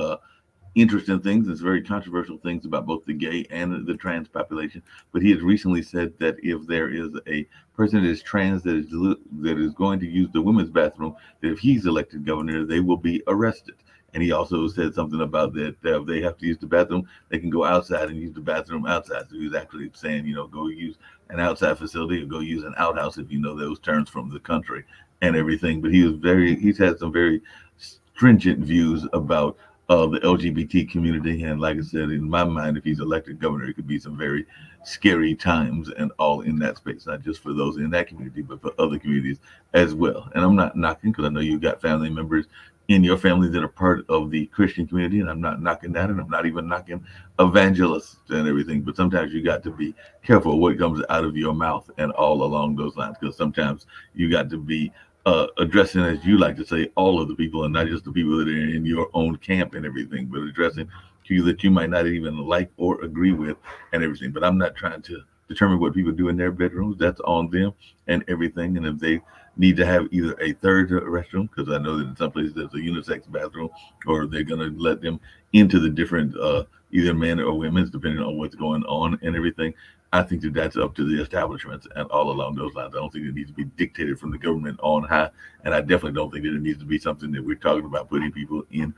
Speaker 2: interesting things. It's very controversial things about both the gay and the trans population. But he has recently said that if there is a person that is trans that is going to use the women's bathroom, that if he's elected governor, they will be arrested. And he also said something about that if they have to use the bathroom, they can go outside and use the bathroom outside. So he was actually saying, go use an outside facility or go use an outhouse, if you know those terms from the country and everything. But he's had some very stringent views about the LGBT community. And like I said, in my mind, if he's elected governor, it could be some very scary times and all in that space, not just for those in that community, but for other communities as well. And I'm not knocking, because I know you've got family members in your family that are part of the Christian community, and I'm not knocking that, and I'm not even knocking evangelists and everything. But sometimes you got to be careful what comes out of your mouth and all along those lines, because sometimes you got to be addressing, as you like to say, all of the people, and not just the people that are in your own camp and everything, but addressing people that you might not even like or agree with and everything. But I'm not trying to determine what people do in their bedrooms. That's on them and everything. And if they need to have either a third restroom, because I know that in some places there's a unisex bathroom, or they're going to let them into the different either men or women's, depending on what's going on and everything. I think that that's up to the establishments and all along those lines. I don't think it needs to be dictated from the government on high, and I definitely don't think that it needs to be something that we're talking about putting people in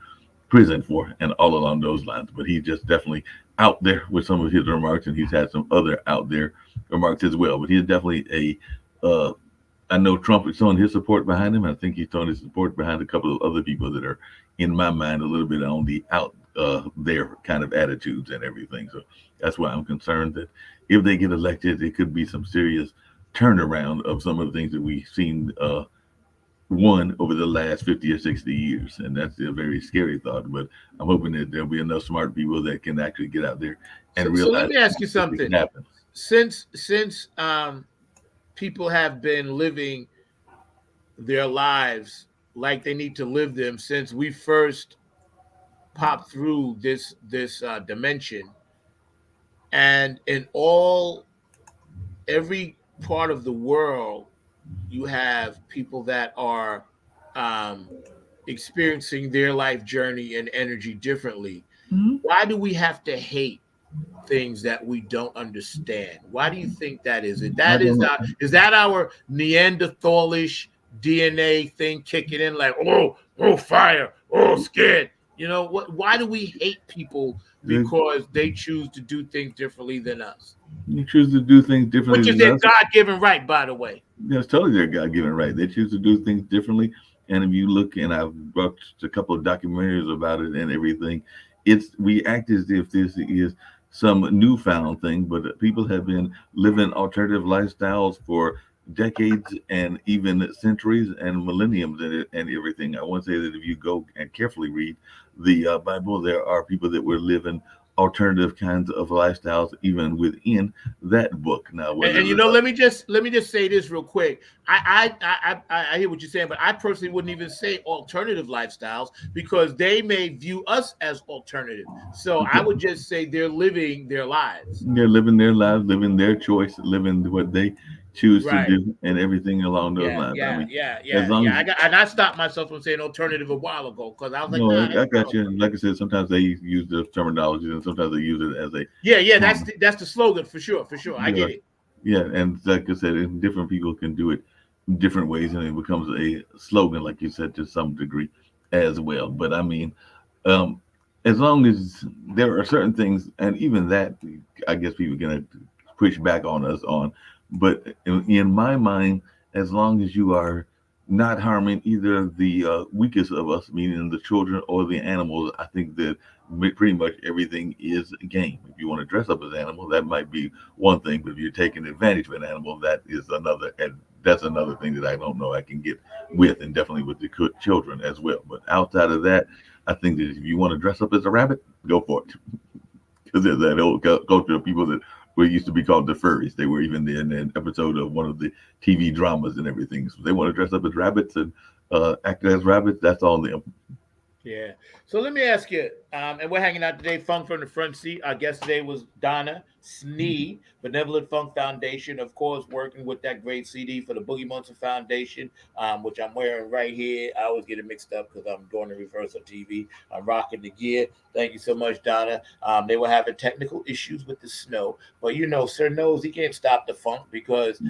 Speaker 2: prison for and all along those lines. But he's just definitely out there with some of his remarks, and he's had some other out there remarks as well. But he's definitely I know Trump is showing his support behind him. I think he's showing his support behind a couple of other people that are, in my mind, a little bit on the out there kind of attitudes and everything. So that's why I'm concerned that if they get elected, it could be some serious turnaround of some of the things that we've seen won over the last 50 or 60 years. And that's a very scary thought. But I'm hoping that there'll be enough smart people that can actually get out there and realize.
Speaker 1: So let me ask you something. Since people have been living their lives like they need to live them since we first popped through this dimension, and in every part of the world, you have people that are experiencing their life journey and energy differently. Mm-hmm. Why do we have to hate things that we don't understand? Why do you think that is? Is that our Neanderthalish DNA thing kicking in? Like, oh, fire, oh, scared. Why do we hate people? Because they choose to do things differently than us.
Speaker 2: You choose to do things differently,
Speaker 1: which is their God-given right, by the way.
Speaker 2: That's totally their God-given right. They choose to do things differently. And if you look, and I've watched a couple of documentaries about it and everything, we act as if this is some newfound thing, but people have been living alternative lifestyles for decades and even centuries and millenniums and everything. I want to say that if you go and carefully read the Bible, there are people that were living alternative kinds of lifestyles even within that book. Now,
Speaker 1: let me just say this real quick. I hear what you're saying, but I personally wouldn't even say alternative lifestyles, because they may view us as alternative. So I would just say they're living their lives.
Speaker 2: They're living their lives, living their choice, living what they choose to do, and everything along those lines.
Speaker 1: I stopped myself from saying alternative a while ago, because I was like,
Speaker 2: I got you. And like I said, sometimes they use the terminology, and sometimes they use it as a
Speaker 1: that's the slogan for sure. I get it.
Speaker 2: Yeah, and like I said, different people can do it different ways, and it becomes a slogan, like you said, to some degree as well. But I mean, um, as long as there are certain things, and even that, I guess people are gonna push back on us on. But in my mind, as long as you are not harming either the weakest of us, meaning the children or the animals, I think that pretty much everything is game. If you want to dress up as an animal, that might be one thing, but if you're taking advantage of an animal, that is another. And that's another thing that I don't know I can get with, and definitely with the children as well. But outside of that, I think that if you want to dress up as a rabbit, go for it. Because there's that old culture of people that were used to be called the furries. They were even in an episode of one of the TV dramas and everything. So they want to dress up as rabbits and act as rabbits. That's on them.
Speaker 1: Yeah. So let me ask you, and we're hanging out today, Funk from the Front Seat. Our guest today was Donna SNEED, Benevolent Funk Foundation, of course, working with that great CD for the Boogie Monster Foundation, which I'm wearing right here. I always get it mixed up because I'm doing the reverse on TV. I'm rocking the gear. Thank you so much, Donna. They were having technical issues with the snow, but Sir knows he can't stop the funk because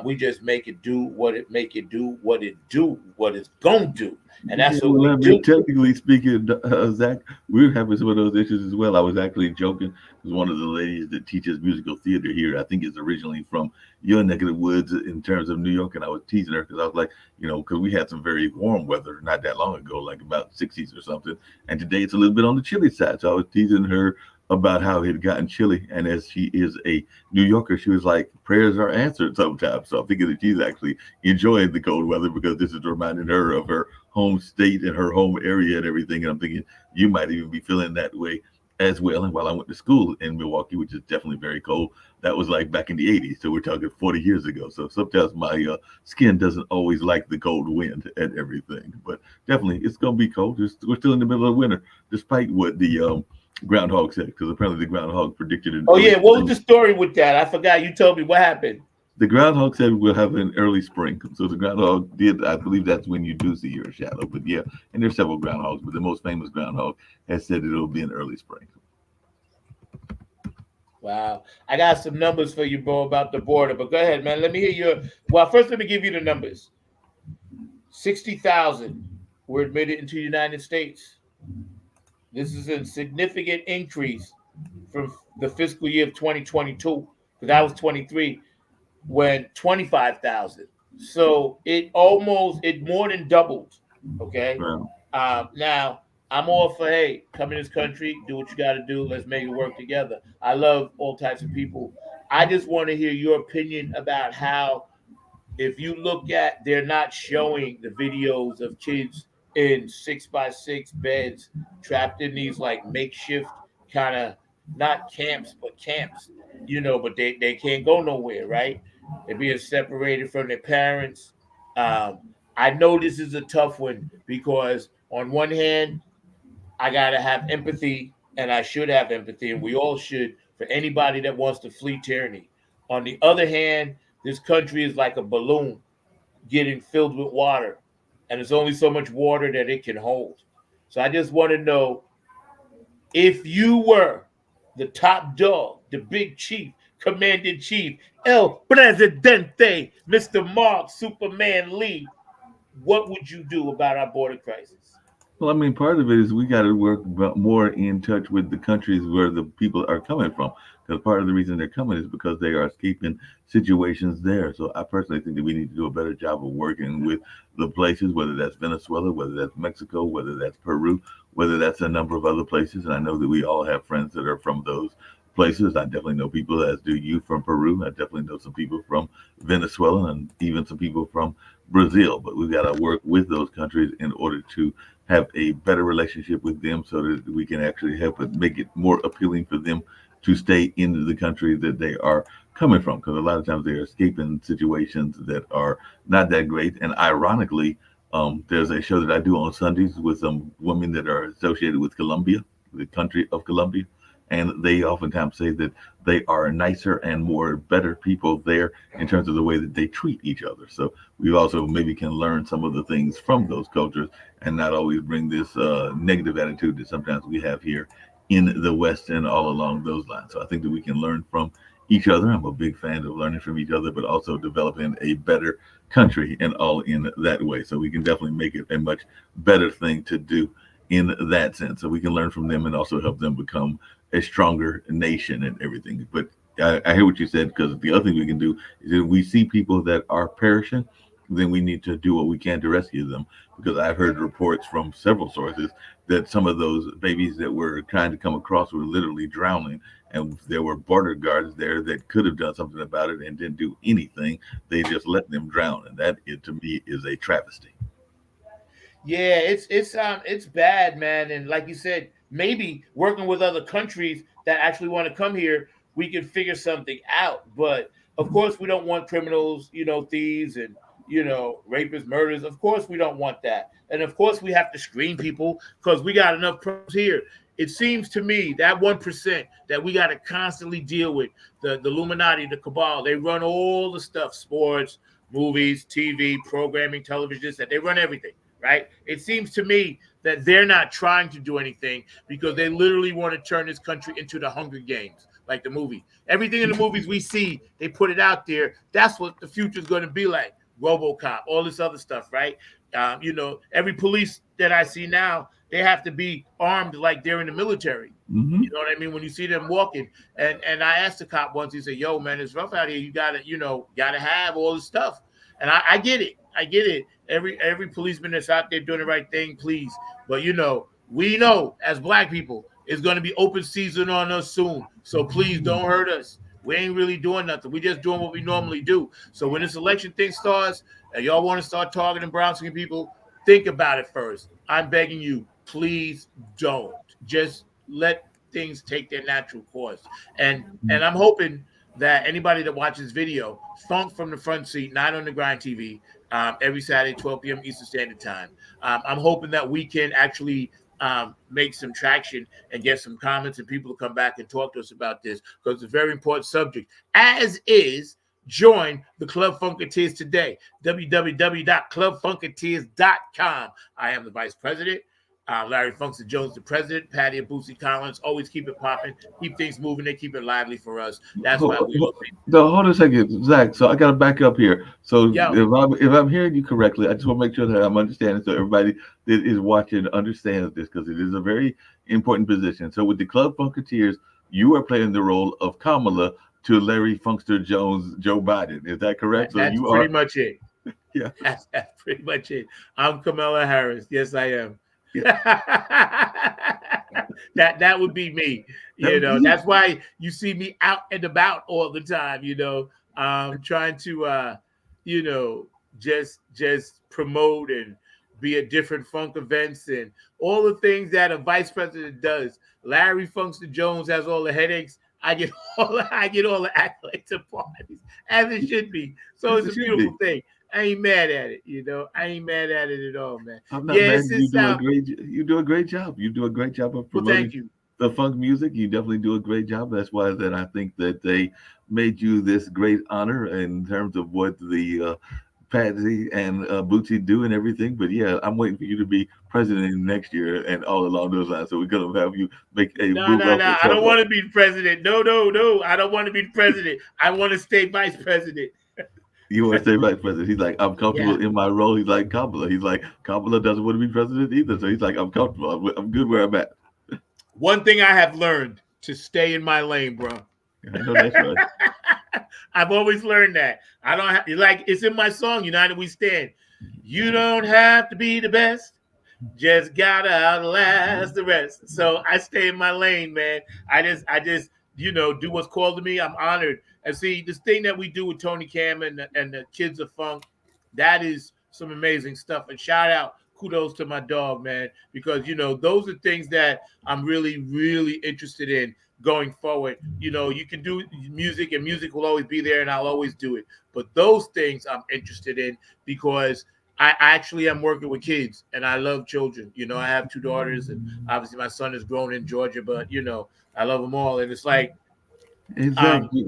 Speaker 1: we just make it do what it make it do what it do what it's gonna do. And that's what we do.
Speaker 2: Technically speaking, Zach, we're having some of those issues as well. I was actually joking because one of the ladies that teaches musical theater here, I think is originally from your neck of the woods in terms of New York. And I was teasing her because I was like, because we had some very warm weather not that long ago, like about 60s or something. And today it's a little bit on the chilly side. So I was teasing her about how it had gotten chilly. And as she is a New Yorker, she was like, prayers are answered sometimes. So I'm thinking that she's actually enjoying the cold weather because this is reminding her of her home state and her home area and everything. And I'm thinking you might even be feeling that way as well. And while I went to school in Milwaukee, which is definitely very cold, that was like back in the 80s. So we're talking 40 years ago. So sometimes my skin doesn't always like the cold wind and everything. But definitely it's going to be cold. We're still in the middle of winter, despite what the groundhog said, because apparently the groundhog predicted it.
Speaker 1: Oh, yeah. What was the story with that? I forgot. You told me what happened.
Speaker 2: The groundhog said we'll have an early spring. So the groundhog did, I believe that's when you do see your shadow. But yeah, and there's several groundhogs, but the most famous groundhog has said it'll be an early spring.
Speaker 1: Wow. I got some numbers for you, bro, about the border. But go ahead, man. Let me hear your. Well, first, let me give you the numbers. 60,000 were admitted into the United States. This is a significant increase from the fiscal year of 2022, because I was 23, when 25,000. So it more than doubled. Okay.
Speaker 2: Wow.
Speaker 1: Now I'm all for, hey, come in this country, do what you got to do. Let's make it work together. I love all types of people. I just want to hear your opinion about how, if you look at, they're not showing the videos of kids in 6x6 beds trapped in these like makeshift kind of, not camps, but camps, but they can't go nowhere, right? They're being separated from their parents. I know this is a tough one because on one hand, I got to have empathy, and I should have empathy, and we all should, for anybody that wants to flee tyranny. On the other hand, this country is like a balloon getting filled with water, and there's only so much water that it can hold. So I just want to know, if you were the top dog, the big chief, commander-in-chief, El Presidente, Mr. Mark Superman Lee, what would you do about our border crisis?
Speaker 2: Well, I mean, part of it is we got to work more in touch with the countries where the people are coming from. Because part of the reason they're coming is because they are escaping situations there. So I personally think that we need to do a better job of working with the places, whether that's Venezuela, whether that's Mexico, whether that's Peru, whether that's a number of other places. And I know that we all have friends that are from those places. I definitely know people, as do you, from Peru. I definitely know some people from Venezuela and even some people from Brazil. But we've got to work with those countries in order to have a better relationship with them so that we can actually help it make it more appealing for them to stay in the country that they are coming from. Because a lot of times they're escaping situations that are not that great. And ironically, there's a show that I do on Sundays with some women that are associated with Colombia, the country of Colombia. And they oftentimes say that they are nicer and more better people there in terms of the way that they treat each other. So we also maybe can learn some of the things from those cultures and not always bring this negative attitude that sometimes we have here in the West and all along those lines. So I think that we can learn from each other. I'm a big fan of learning from each other, but also developing a better country and all in that way. So we can definitely make it a much better thing to do in that sense. So we can learn from them and also help them become a stronger nation and everything. But I hear what you said, because the other thing we can do is if we see people that are perishing, then we need to do what we can to rescue them. Because I've heard reports from several sources that some of those babies that were trying to come across were literally drowning, and there were border guards there that could have done something about it and didn't do anything. They just let them drown, and that, to me, is a travesty.
Speaker 1: Yeah, it's bad, man. And like you said, maybe working with other countries that actually want to come here, we can figure something out. But of course, we don't want criminals, thieves and rapists, murderers. Of course, we don't want that. And of course, we have to screen people because we got enough problems here. It seems to me that 1% that we got to constantly deal with, the Illuminati, the cabal, they run all the stuff, sports, movies, TV, programming, television, that they run everything, right? It seems to me that they're not trying to do anything because they literally want to turn this country into the Hunger Games, like the movie. Everything in the movies we see, they put it out there. That's what the future is going to be like. RoboCop, all this other stuff, right? Every police that I see now, they have to be armed like they're in the military.
Speaker 2: Mm-hmm.
Speaker 1: You know what I mean? When you see them walking, and I asked the cop once, he said, "Yo, man, it's rough out here. You gotta have all this stuff." And I get it. I get it. Every policeman that's out there doing the right thing, please. But we know as black people, it's going to be open season on us soon. So please don't hurt us. We ain't really doing nothing. We just doing what we normally do. So when this election thing starts, and y'all want to start targeting brown skin people, think about it first. I'm begging you, please don't. Just let things take their natural course. And I'm hoping that anybody that watches video, Funk from the Front Seat, Night on the Grind TV, every Saturday, 12 p.m. Eastern Standard Time. I'm hoping that we can actually make some traction and get some comments and people to come back and talk to us about this, because it's a very important subject, as is join the Club Funketeers today, www.clubfunketeers.com. I am the vice president. Larry Funkster Jones, the president. Patty and Boosie Collins always keep it popping, keep things moving. They keep it lively for us. That's why we all think.
Speaker 2: No, hold on a second, Zach. So I got to back up here. So
Speaker 1: Yo.
Speaker 2: if I'm hearing you correctly, I just want to make sure that I'm understanding, so everybody that is watching understands this, because it is a very important position. So with the Club Funketeers, you are playing the role of Kamala to Larry Funkster Jones, Joe Biden. Is that correct?
Speaker 1: That's
Speaker 2: so you
Speaker 1: pretty
Speaker 2: are
Speaker 1: much it.
Speaker 2: Yeah.
Speaker 1: That's pretty much it. I'm Kamala Harris. Yes, I am.
Speaker 2: Yeah.
Speaker 1: that would be me. That's why you see me out and about all the time. Trying to just promote and be at different funk events and all the things that a vice president does. Larry Funkster Jones has all the headaches. I get all the accolades and parties, as it should be. So it's a beautiful thing. I ain't mad at it, I ain't mad at it at all, man.
Speaker 2: I'm not mad. You do a great job. You do a great job of promoting the funk music. You definitely do a great job. That's why that I think that they made you this great honor in terms of what the Patsy and Bootsy do and everything. But yeah, I'm waiting for you to be president next year and all along those lines. So we're gonna have you make a
Speaker 1: no. I don't want to be president. No. I don't want to be president. I want to stay vice president.
Speaker 2: You want to stay vice president? He's like, I'm comfortable in my role. He's like Kamala. He's like, Kamala doesn't want to be president either. So he's like, I'm comfortable. I'm good where I'm at.
Speaker 1: One thing I have learned, to stay in my lane, bro.
Speaker 2: I know that's right.
Speaker 1: I've always learned that. I don't have, it's in my song, United We Stand. You don't have to be the best. Just gotta outlast the rest. So I stay in my lane, man. I just do what's called to me. I'm honored. And see, this thing that we do with Tony Cam and the Kids of Funk, that is some amazing stuff. And shout out, kudos to my dog, man, because, those are things that I'm really, really interested in going forward. You can do music, and music will always be there, and I'll always do it. But those things I'm interested in because I actually am working with kids, and I love children. I have 2 daughters, and obviously my son is grown in Georgia, but, I love them all. And it's like,
Speaker 2: Exactly.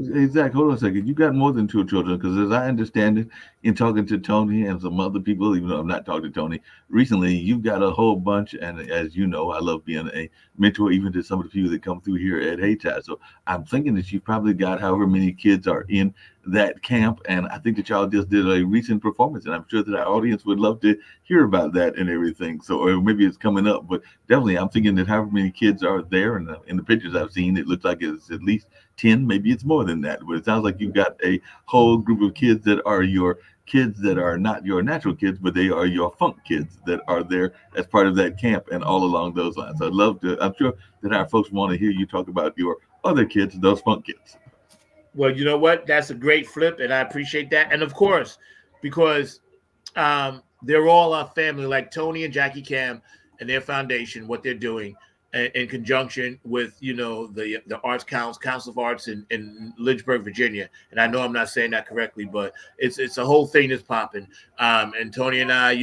Speaker 2: Hold on a second. You got more than two children, because as I understand it, in talking to Tony and some other people, even though I'm not talking to Tony recently, you've got a whole bunch. And as you know, I love being a mentor, even to some of the people that come through here at Haytide. So I'm thinking that you probably got however many kids are in that camp. And I think that y'all just did a recent performance, and I'm sure that our audience would love to hear about that and everything. So, or maybe it's coming up, but definitely, I'm thinking that however many kids are there, and in the pictures I've seen, it looks like it's at least 10, maybe it's more than that, but it sounds like you've got a whole group of kids that are your kids that are not your natural kids, but they are your funk kids that are there as part of that camp and all along those lines. I'd love to, I'm sure that our folks want to hear you talk about your other kids, those funk kids.
Speaker 1: Well, you know what? That's a great flip, and I appreciate that. And of course, because they're all our family, like Tony and Jackie Cam and their foundation, what they're doing in conjunction with, the Arts Council of Arts in Lynchburg, Virginia. And I know I'm not saying that correctly, but it's a whole thing that's popping. And Tony and I,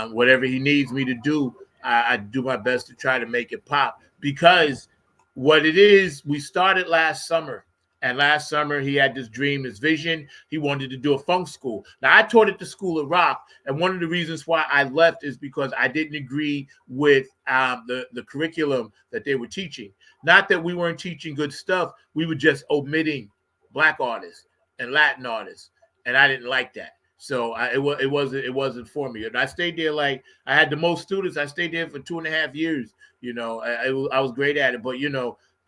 Speaker 1: whatever he needs me to do, I do my best to try to make it pop, because what it is, we started last summer. And last summer, he had this dream, this vision. He wanted to do a funk school. Now, I taught at the School of Rock, and one of the reasons why I left is because I didn't agree with the curriculum that they were teaching. Not that we weren't teaching good stuff. We were just omitting Black artists and Latin artists, and I didn't like that. So it wasn't for me. And I stayed there, like, I had the most students. I stayed there for 2.5 years. I was great at it, but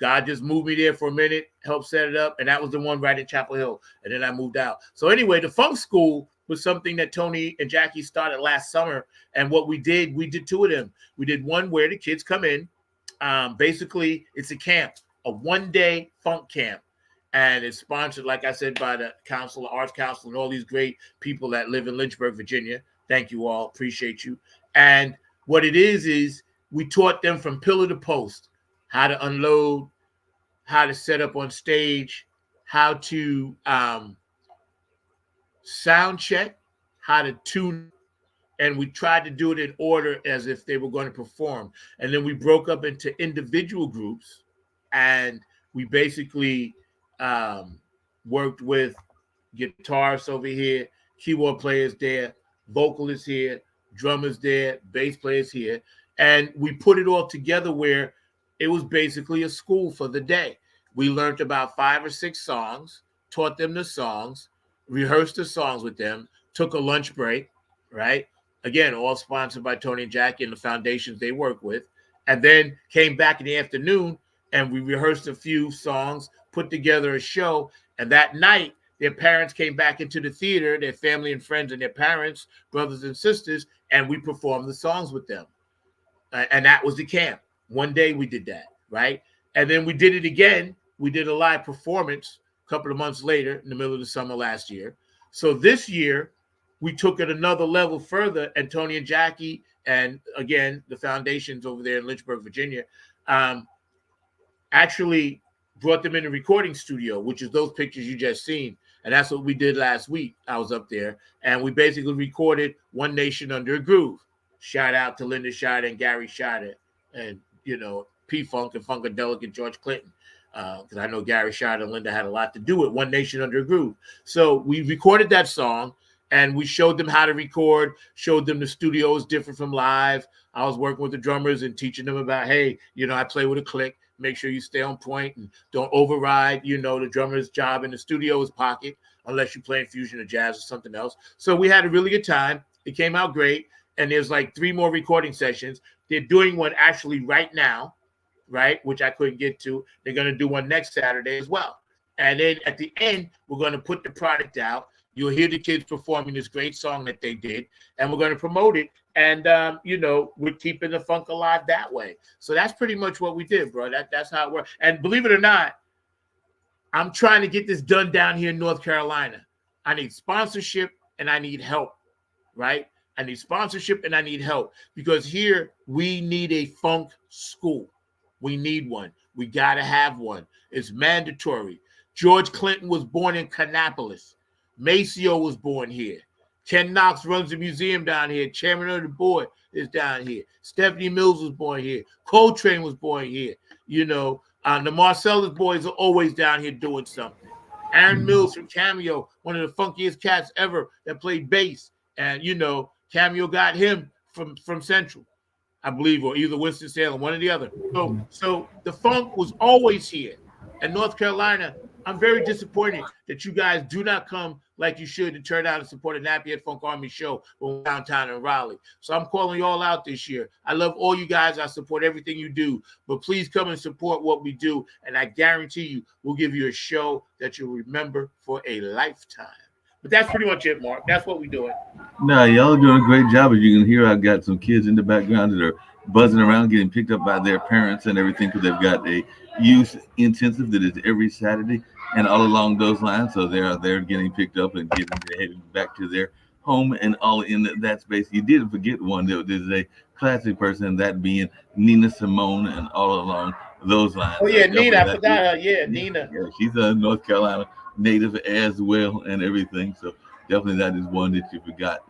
Speaker 1: God just moved me there for a minute, helped set it up, and that was the one right in Chapel Hill. And then I moved out. So anyway, the funk school was something that Tony and Jackie started last summer. And what we did two of them. We did one where the kids come in. Basically, it's a camp, a one-day funk camp. And it's sponsored, like I said, by the Arts Council, and all these great people that live in Lynchburg, Virginia. Thank you all. Appreciate you. And what it is we taught them from pillar to post, how to unload, how to set up on stage, how to sound check, how to tune. And we tried to do it in order as if they were going to perform. And then we broke up into individual groups, and we basically worked with guitarists over here, keyboard players there, vocalists here, drummers there, bass players here. And we put it all together where it was basically a school for the day. We learned about 5 or 6 songs, taught them the songs, rehearsed the songs with them, took a lunch break, right? Again, all sponsored by Tony and Jackie and the foundations they work with. And then came back in the afternoon, and we rehearsed a few songs, put together a show. And that night, their parents came back into the theater, their family and friends and their parents, brothers and sisters, and we performed the songs with them. And that was the camp. One day we did that, right? And then we did it again. We did a live performance a couple of months later in the middle of the summer last year. So this year, we took it another level further, and Tony and Jackie, and again, the foundations over there in Lynchburg, Virginia, actually brought them in the recording studio, which is those pictures you just seen. And that's what we did last week. I was up there, and we basically recorded One Nation Under a Groove. Shout out to Linda Scheider and Gary Scheider, and P-Funk and Funkadelic and George Clinton, because I know Gary Scheider and Linda had a lot to do with One Nation Under a Groove. So we recorded that song, and we showed them how to record, showed them the studio is different from live. I was working with the drummers and teaching them about, hey, I play with a click. Make sure you stay on point and don't override. The drummer's job in the studio is pocket, unless you're playing fusion or jazz or something else. So we had a really good time. It came out great. And there's like 3 more recording sessions. They're doing one actually right now, right, which I couldn't get to. They're going to do one next Saturday as well. And then at the end, we're going to put the product out. You'll hear the kids performing this great song that they did, and we're going to promote it. And, we're keeping the funk alive that way. So that's pretty much what we did, bro. That's how it works. And believe it or not, I'm trying to get this done down here in North Carolina. I need sponsorship and I need help, right? I need sponsorship and I need help, because here we need a funk school. We need one. We got to have one. It's mandatory. George Clinton was born in Kannapolis. Maceo was born here. Ken Knox runs the museum down here. Chairman of the board is down here. Stephanie Mills was born here. Coltrane was born here. The Marcellus boys are always down here doing something. Aaron Mills from Cameo, one of the funkiest cats ever that played bass. And, Cameo got him from Central, I believe, or either Winston-Salem, one or the other. So the funk was always here. In North Carolina, I'm very disappointed that you guys do not come like you should to turn out and support a Nappy Head Funk Army show when we're downtown in Raleigh. So I'm calling you all out this year. I love all you guys. I support everything you do. But please come and support what we do. And I guarantee you, we'll give you a show that you'll remember for a lifetime. But that's pretty much it, Mark. That's what we're doing.
Speaker 2: No, y'all are doing a great job. As you can hear, I've got some kids in the background that are buzzing around, getting picked up by their parents and everything, because they've got a youth intensive that is every Saturday and all along those lines. So they're getting picked up and heading back to their home and all in that space. You did forget one that is a classic person, that being Nina Simone, and all along those lines.
Speaker 1: Oh yeah, Nina, I forgot her. Yeah, Nina.
Speaker 2: Yeah, she's a North Carolina native as well and everything. So definitely that is one that you forgot.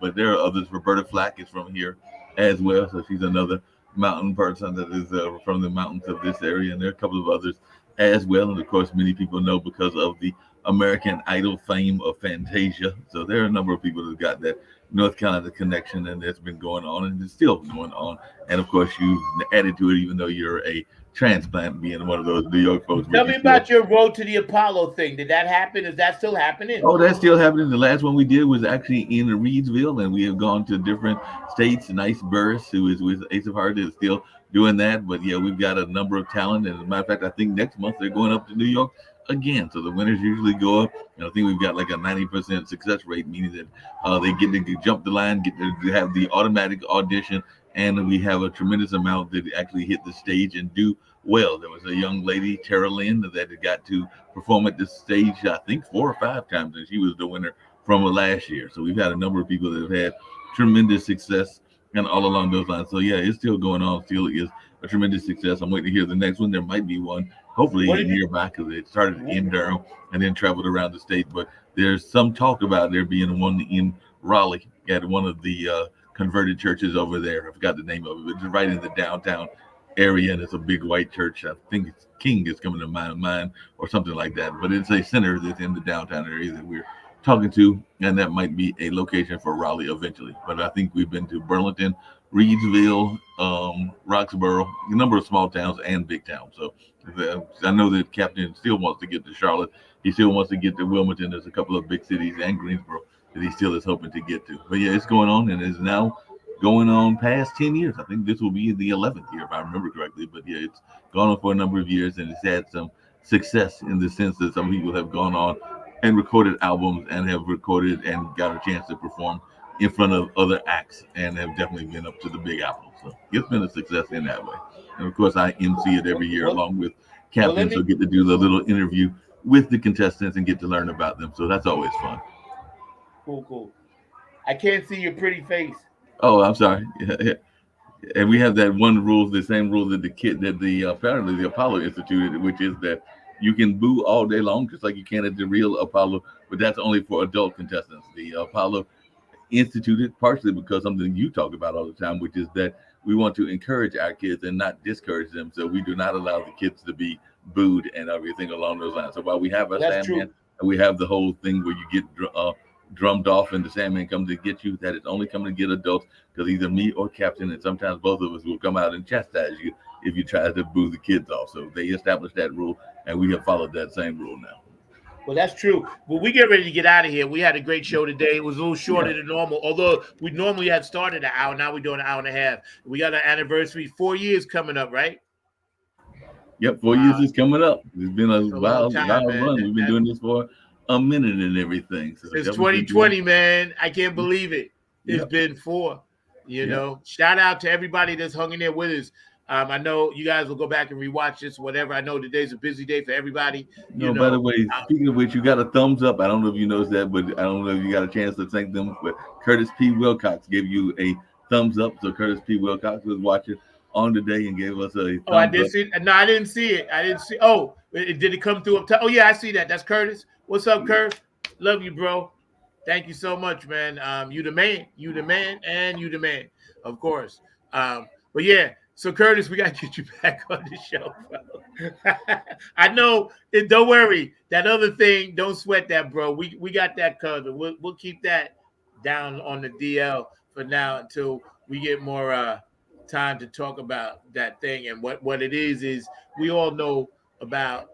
Speaker 2: But there are others. Roberta Flack is from here as well. So she's another mountain person that is from the mountains of this area. And there are a couple of others as well. And of course, many people know because of the American Idol fame of Fantasia. So there are a number of people that got that North Carolina connection, and that's been going on and it's still going on. And of course, you added to it, even though you're a transplant, being one of those New York folks.
Speaker 1: Tell me about your Road to the Apollo thing. Did that happen? Is that still happening?
Speaker 2: Oh, that's still happening. The last one we did was actually in Reedsville, and we have gone to different states. Nice Burris, who is with Ace of Hearts, is still doing that. But yeah, we've got a number of talent. And as a matter of fact, I think next month they're going up to New York again. So the winners usually go up. And I think we've got like a 90% success rate, meaning that they get to jump the line, get to have the automatic audition, and we have a tremendous amount that actually hit the stage and do well. There was a young lady, Tara Lynn, that got to perform at the stage, I think 4 or 5 times, and she was the winner from last year. So we've had a number of people that have had tremendous success and all along those lines. So yeah, it's still going on. Still is a tremendous success. I'm waiting to hear the next one. There might be one, hopefully nearby, because it started in Durham and then traveled around the state. But there's some talk about there being one in Raleigh at one of the converted churches over there. I forgot the name of it, but it's right in the downtown area, and it's a big white church. I think it's King is coming to mind or something like that. But it's a center that's in the downtown area that we're talking to, and that might be a location for Raleigh eventually. But I think we've been to Burlington, Reedsville, Roxborough, a number of small towns and big towns. So I know that Captain still wants to get to Charlotte. He still wants to get to Wilmington. There's a couple of big cities and Greensboro that he still is hoping to get to. But yeah, it's going on, and it's now going on past 10 years. I think this will be the 11th year, if I remember correctly. But yeah, it's gone on for a number of years, and it's had some success in the sense that some people have gone on and recorded albums and have recorded and got a chance to perform in front of other acts and have definitely been up to the Big Apple. So it's been a success in that way. And of course, I MC it every year along with Captain, so get to do the little interview with the contestants and get to learn about them. So that's always fun.
Speaker 1: Cool. I can't see your pretty face.
Speaker 2: Oh, I'm sorry. Yeah. And we have that one rule, the same rule that apparently the Apollo instituted, which is that you can boo all day long, just like you can at the real Apollo, but that's only for adult contestants. The Apollo instituted partially because something you talk about all the time, which is that we want to encourage our kids and not discourage them. So we do not allow the kids to be booed and everything along those lines. So while we have a Sandman and we have the whole thing where you get drummed off and the Sandman comes to get you, that is only coming to get adults, because either me or Captain, and sometimes both of us, will come out and chastise you if you try to boo the kids off. So they established that rule, and we have followed that same rule now.
Speaker 1: Well, that's true. Well, we get ready to get out of here. We had a great show today. It was a little shorter than normal, although we normally had started an hour. Now we're doing an hour and a half. We got an anniversary, 4 years coming up, right?
Speaker 2: Yep, 4 years is coming up. It's been a wild run. We've been doing this for a minute and everything. So
Speaker 1: it's 2020, man. I can't believe it. It's been 4. You know, shout out to everybody that's hung in there with us. I know you guys will go back and rewatch this, whatever. I know today's a busy day for everybody.
Speaker 2: No, by the way, speaking of which, you got a thumbs up. I don't know if you noticed that, but I don't know if you got a chance to thank them. But Curtis P. Wilcox gave you a thumbs up. So Curtis P. Wilcox was watching on today and gave us a thumbs
Speaker 1: I did see it. No, I didn't see it. Oh, did it come through up top? Oh, yeah, I see that. That's Curtis. What's up, Kurt? Love you, bro. Thank you so much, man. You the man, and you the man, of course. But yeah, So Curtis, we gotta get you back on the show, bro. I know. Don't worry. That other thing, don't sweat that, bro. We got that covered. We'll keep that down on the DL for now until we get more time to talk about that thing. And what it is we all know about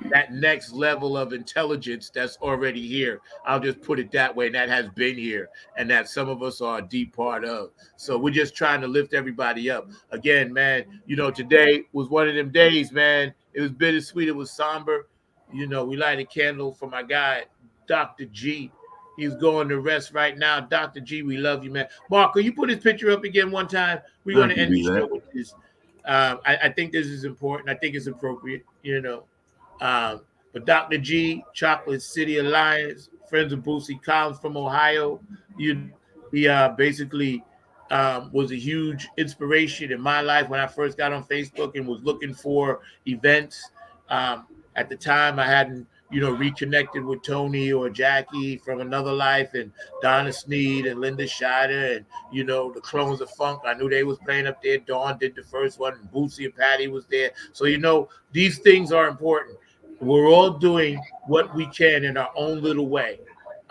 Speaker 1: that next level of intelligence that's already here. I'll just put it that way. And that has been here and that some of us are a deep part of. So we're just trying to lift everybody up. Again, man, today was one of them days, man. It was bittersweet. It was somber. We light a candle for my guy, Dr. G. He's going to rest right now. Dr. G, we love you, man. Mark, can you put his picture up again one time? We're going to end the show with this. I think this is important. I think it's appropriate, but Dr. G, Chocolate City Alliance, friends of Boosie Collins from Ohio, he basically was a huge inspiration in my life when I first got on Facebook and was looking for events. At the time, I hadn't, reconnected with Tony or Jackie from another life and Donna SNEED and Linda Scheider and, the Clones of Funk. I knew they was playing up there. Dawn did the first one. And Boosie and Patty was there. So, these things are important. We're all doing what we can in our own little way.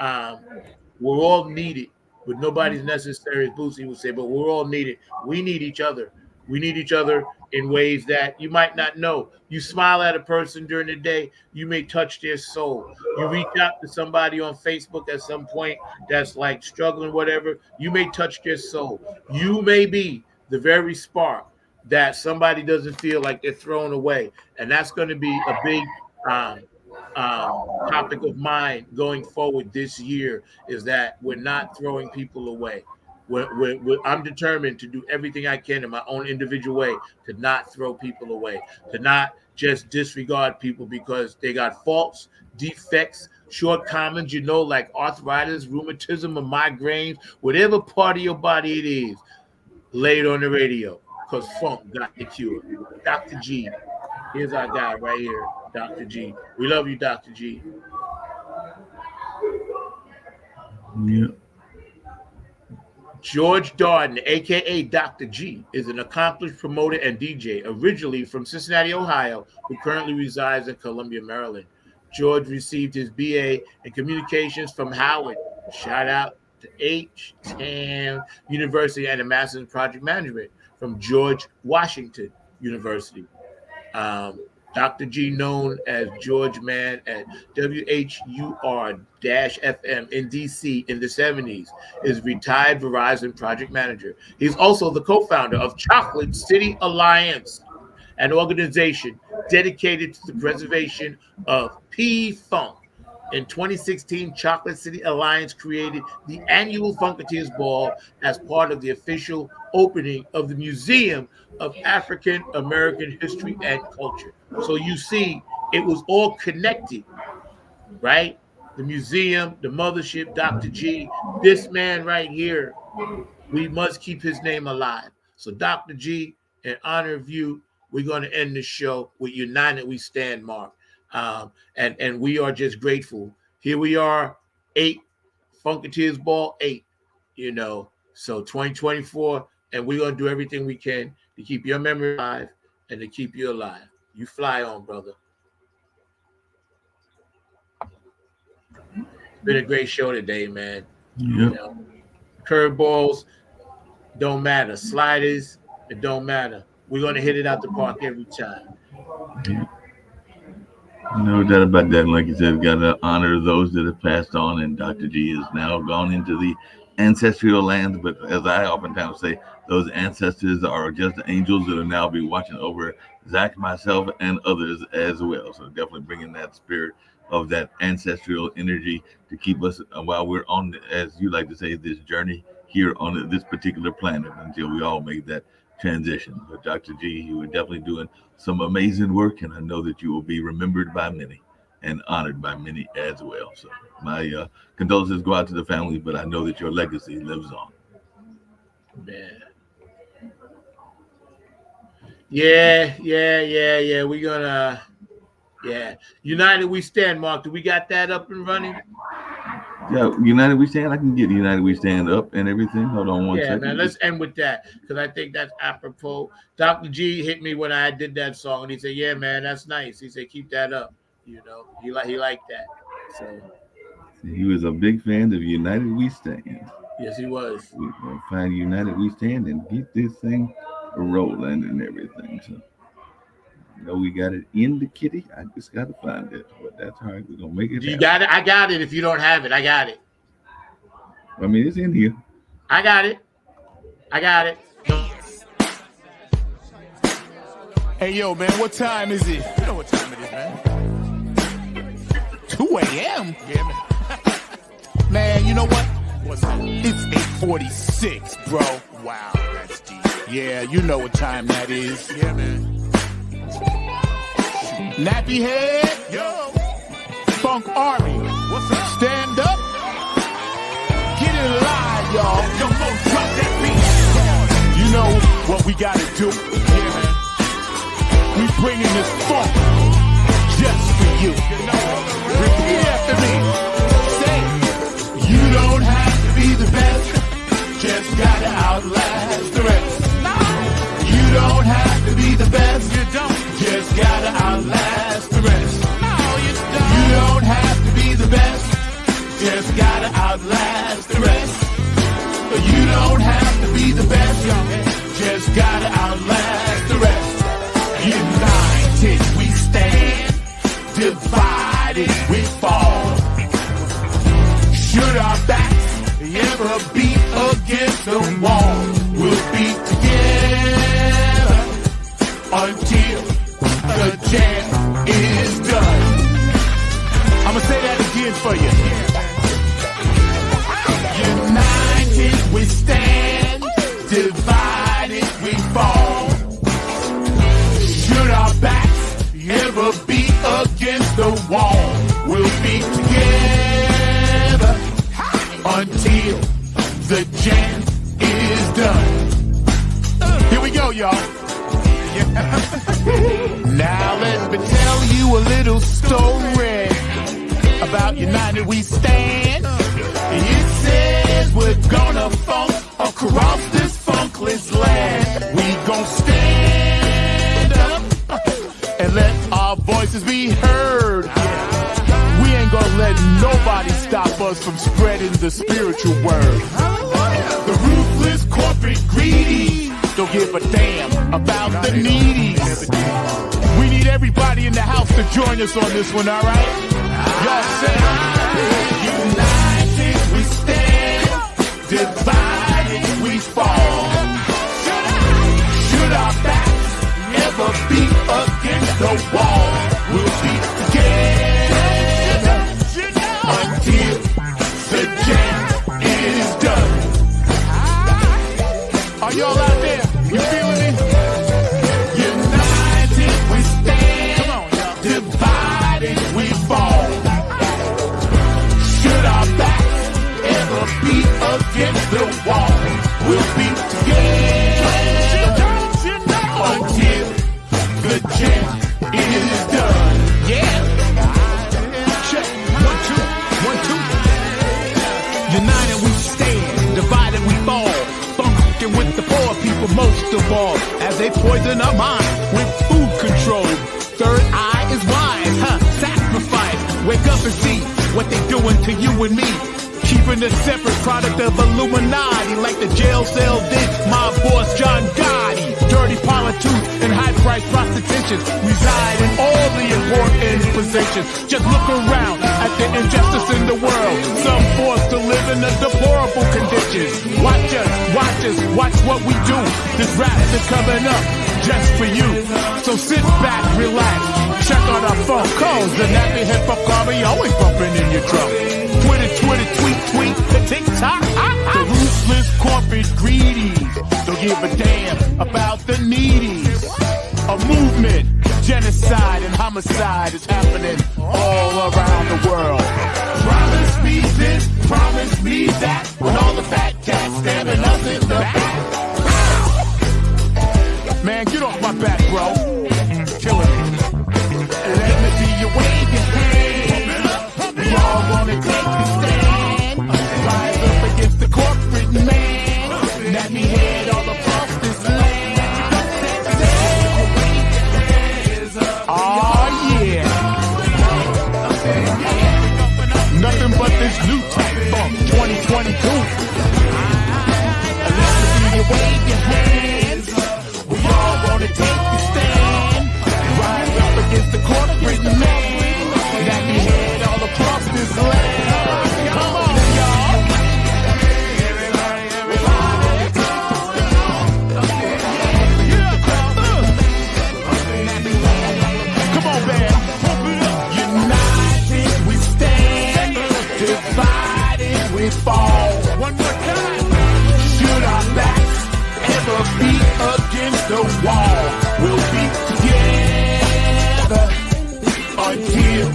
Speaker 1: We're all needed, but nobody's necessary, as Boosie would say, but we're all needed. We need each other. We need each other in ways that you might not know. You smile at a person during the day, you may touch their soul. You reach out to somebody on Facebook at some point that's like struggling, whatever, you may touch their soul. You may be the very spark that somebody doesn't feel like they're thrown away. And that's going to be a big topic of mine going forward this year, is that we're not throwing people away. I'm determined to do everything I can in my own individual way to not throw people away, to not just disregard people because they got faults, defects, shortcomings, like arthritis, rheumatism, or migraines, whatever part of your body it is, lay it on the radio because funk got the cure. Dr. G, here's our guy right here, Dr. G. We love you, Dr. G.
Speaker 2: Yeah.
Speaker 1: George Darden, a.k.a. Dr. G, is an accomplished promoter and DJ, originally from Cincinnati, Ohio, who currently resides in Columbia, Maryland. George received his BA in Communications from Howard. Shout out to H-Town University and a Master's in Project Management from George Washington University. Dr. G, known as George Man at WHUR-FM in DC in the 70s, is retired Verizon project manager. He's also the co-founder of Chocolate City Alliance, an organization dedicated to the preservation of P-Funk. In 2016, Chocolate City Alliance created the annual Funketeers Ball as part of the official opening of the Museum of African American History and Culture. So you see, it was all connected, right? The museum, the mothership, Dr. G, this man right here, we must keep his name alive. So Dr. G, in honor of you, we're going to end the show with United We Stand, Mark. And we are just grateful. Here we are, 8, Funketeers Ball 8, so 2024, and we're going to do everything we can to keep your memory alive and to keep you alive. You fly on, brother. It's been a great show today, man.
Speaker 2: Yep.
Speaker 1: Curveballs don't matter. Sliders, it don't matter. We're going to hit it out the park every time.
Speaker 2: Yep. No doubt about that. And like you said, we've got to honor those that have passed on. And Dr. G has now gone into the ancestral lands. But as I oftentimes say, those ancestors are just angels that will now be watching over Zach, myself, and others as well. So definitely bringing that spirit of that ancestral energy to keep us while we're on, as you like to say, this journey here on this particular planet until we all make that transition. But Dr. G, you were definitely doing some amazing work, and I know that you will be remembered by many and honored by many as well. So my condolences go out to the family, but I know that your legacy lives on.
Speaker 1: Yeah. We're gonna, United We Stand, Mark. Do we got that up and running?
Speaker 2: Yeah, United We Stand. I can get United We Stand up and everything. Hold on one second.
Speaker 1: Man, let's end with that because I think that's apropos. Dr. G hit me when I did that song, and he said, "Yeah, man, that's nice." He said, "Keep that up." You know, he liked that. So
Speaker 2: he was a big fan of United We Stand.
Speaker 1: Yes, he was.
Speaker 2: We're gonna find United We Stand and get this thing rolling and everything. So, you know, we got it in the kitty. I just got to find it, but that's all right. We're gonna make it.
Speaker 1: You got it. I got it. If you don't have it, I got it.
Speaker 2: I mean, it's in here.
Speaker 1: I got it.
Speaker 11: Hey, yo, man, what time is it? You know what time it is, man. 2 a.m.? Yeah, man. Man, you know what? What's that? It's 8:46, bro. Wow, that's deep. Yeah, you know what time that is. Yeah, man. Nappy head. Yo. Funk Army. What's up? Stand up. Get it live, y'all. Yo, go drop that beat. You know what we gotta do. Yeah, man. We bringing this funk just for you. Repeat after me. Say, you don't have to be the best, just gotta outlast the rest. You don't have to be the best, you don't, just gotta outlast the rest. You don't have to be the best, just gotta outlast the rest. You don't have to be the best, just gotta outlast the rest. United we stand, divided we fall. Should our backs ever be against the wall, we'll be together until the jam is done. I'ma say that again for you. United we stand, divided we fall. Should our backs ever be against the wall, we'll be together until the jam is done. Here we go, y'all. Now let me tell you a little story about United We Stand. It says we're gonna funk across this funkless land. We gon' stand up and let our voices be heard. We ain't gonna let nobody stop us from spreading the spiritual word. The ruthless corporate greedy don't give a damn about the needy. We need everybody in the house to join us on this one, all right? Y'all say, united we stand, divided we fall. Should our backs ever be against the wall, we'll be together until the jam is done. Are y'all out there? You feeling me? United we stand. Come on, y'all. Divided we fall. Should our backs ever be against the wall, we'll be together until the jam is done. Yeah. Check. 1, 2, 1, 2. United we stand. Divided we fall. With the poor people most of all, as they poison our mind with food control. Third eye is wise, sacrifice. Wake up and see what they doing to you and me. Keeping a separate product of Illuminati, like the jail cell did my boss John Gotti. Dirty politics and high-priced prostitution reside in all the important positions. Just look around at the injustice in the world. Some forced to live in the deplorable conditions. Watch watch what we do. This rap is coming up just for you. So sit back, relax, check on our phone calls. The nappy hip-hop army always bumping in your drum. Twitter, tweet, the TikTok. The ruthless corporate greedies don't give a damn about the needies. A movement, genocide and homicide is happening all around the world. Promise me this, promise me that, when all the fat cats stabbing us in the back. Man, get off my back, bro. Killing me. Let me see you wave your hand. We all wanna take the stand. you wave your hands. We all wanna take the stand. Rise up against the corporate man that we had all across this land. Come on, y'all. Come on, man. United we stand, divided we fall. One more time. Should our backs ever be against the wall, we'll be together until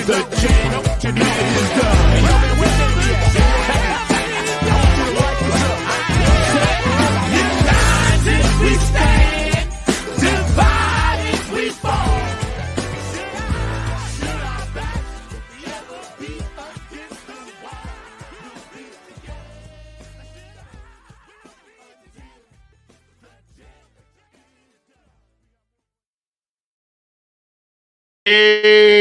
Speaker 11: the change is done. United we stand, divided we fall. Should our backs ever be against the wall, we'll be together.
Speaker 1: Hey.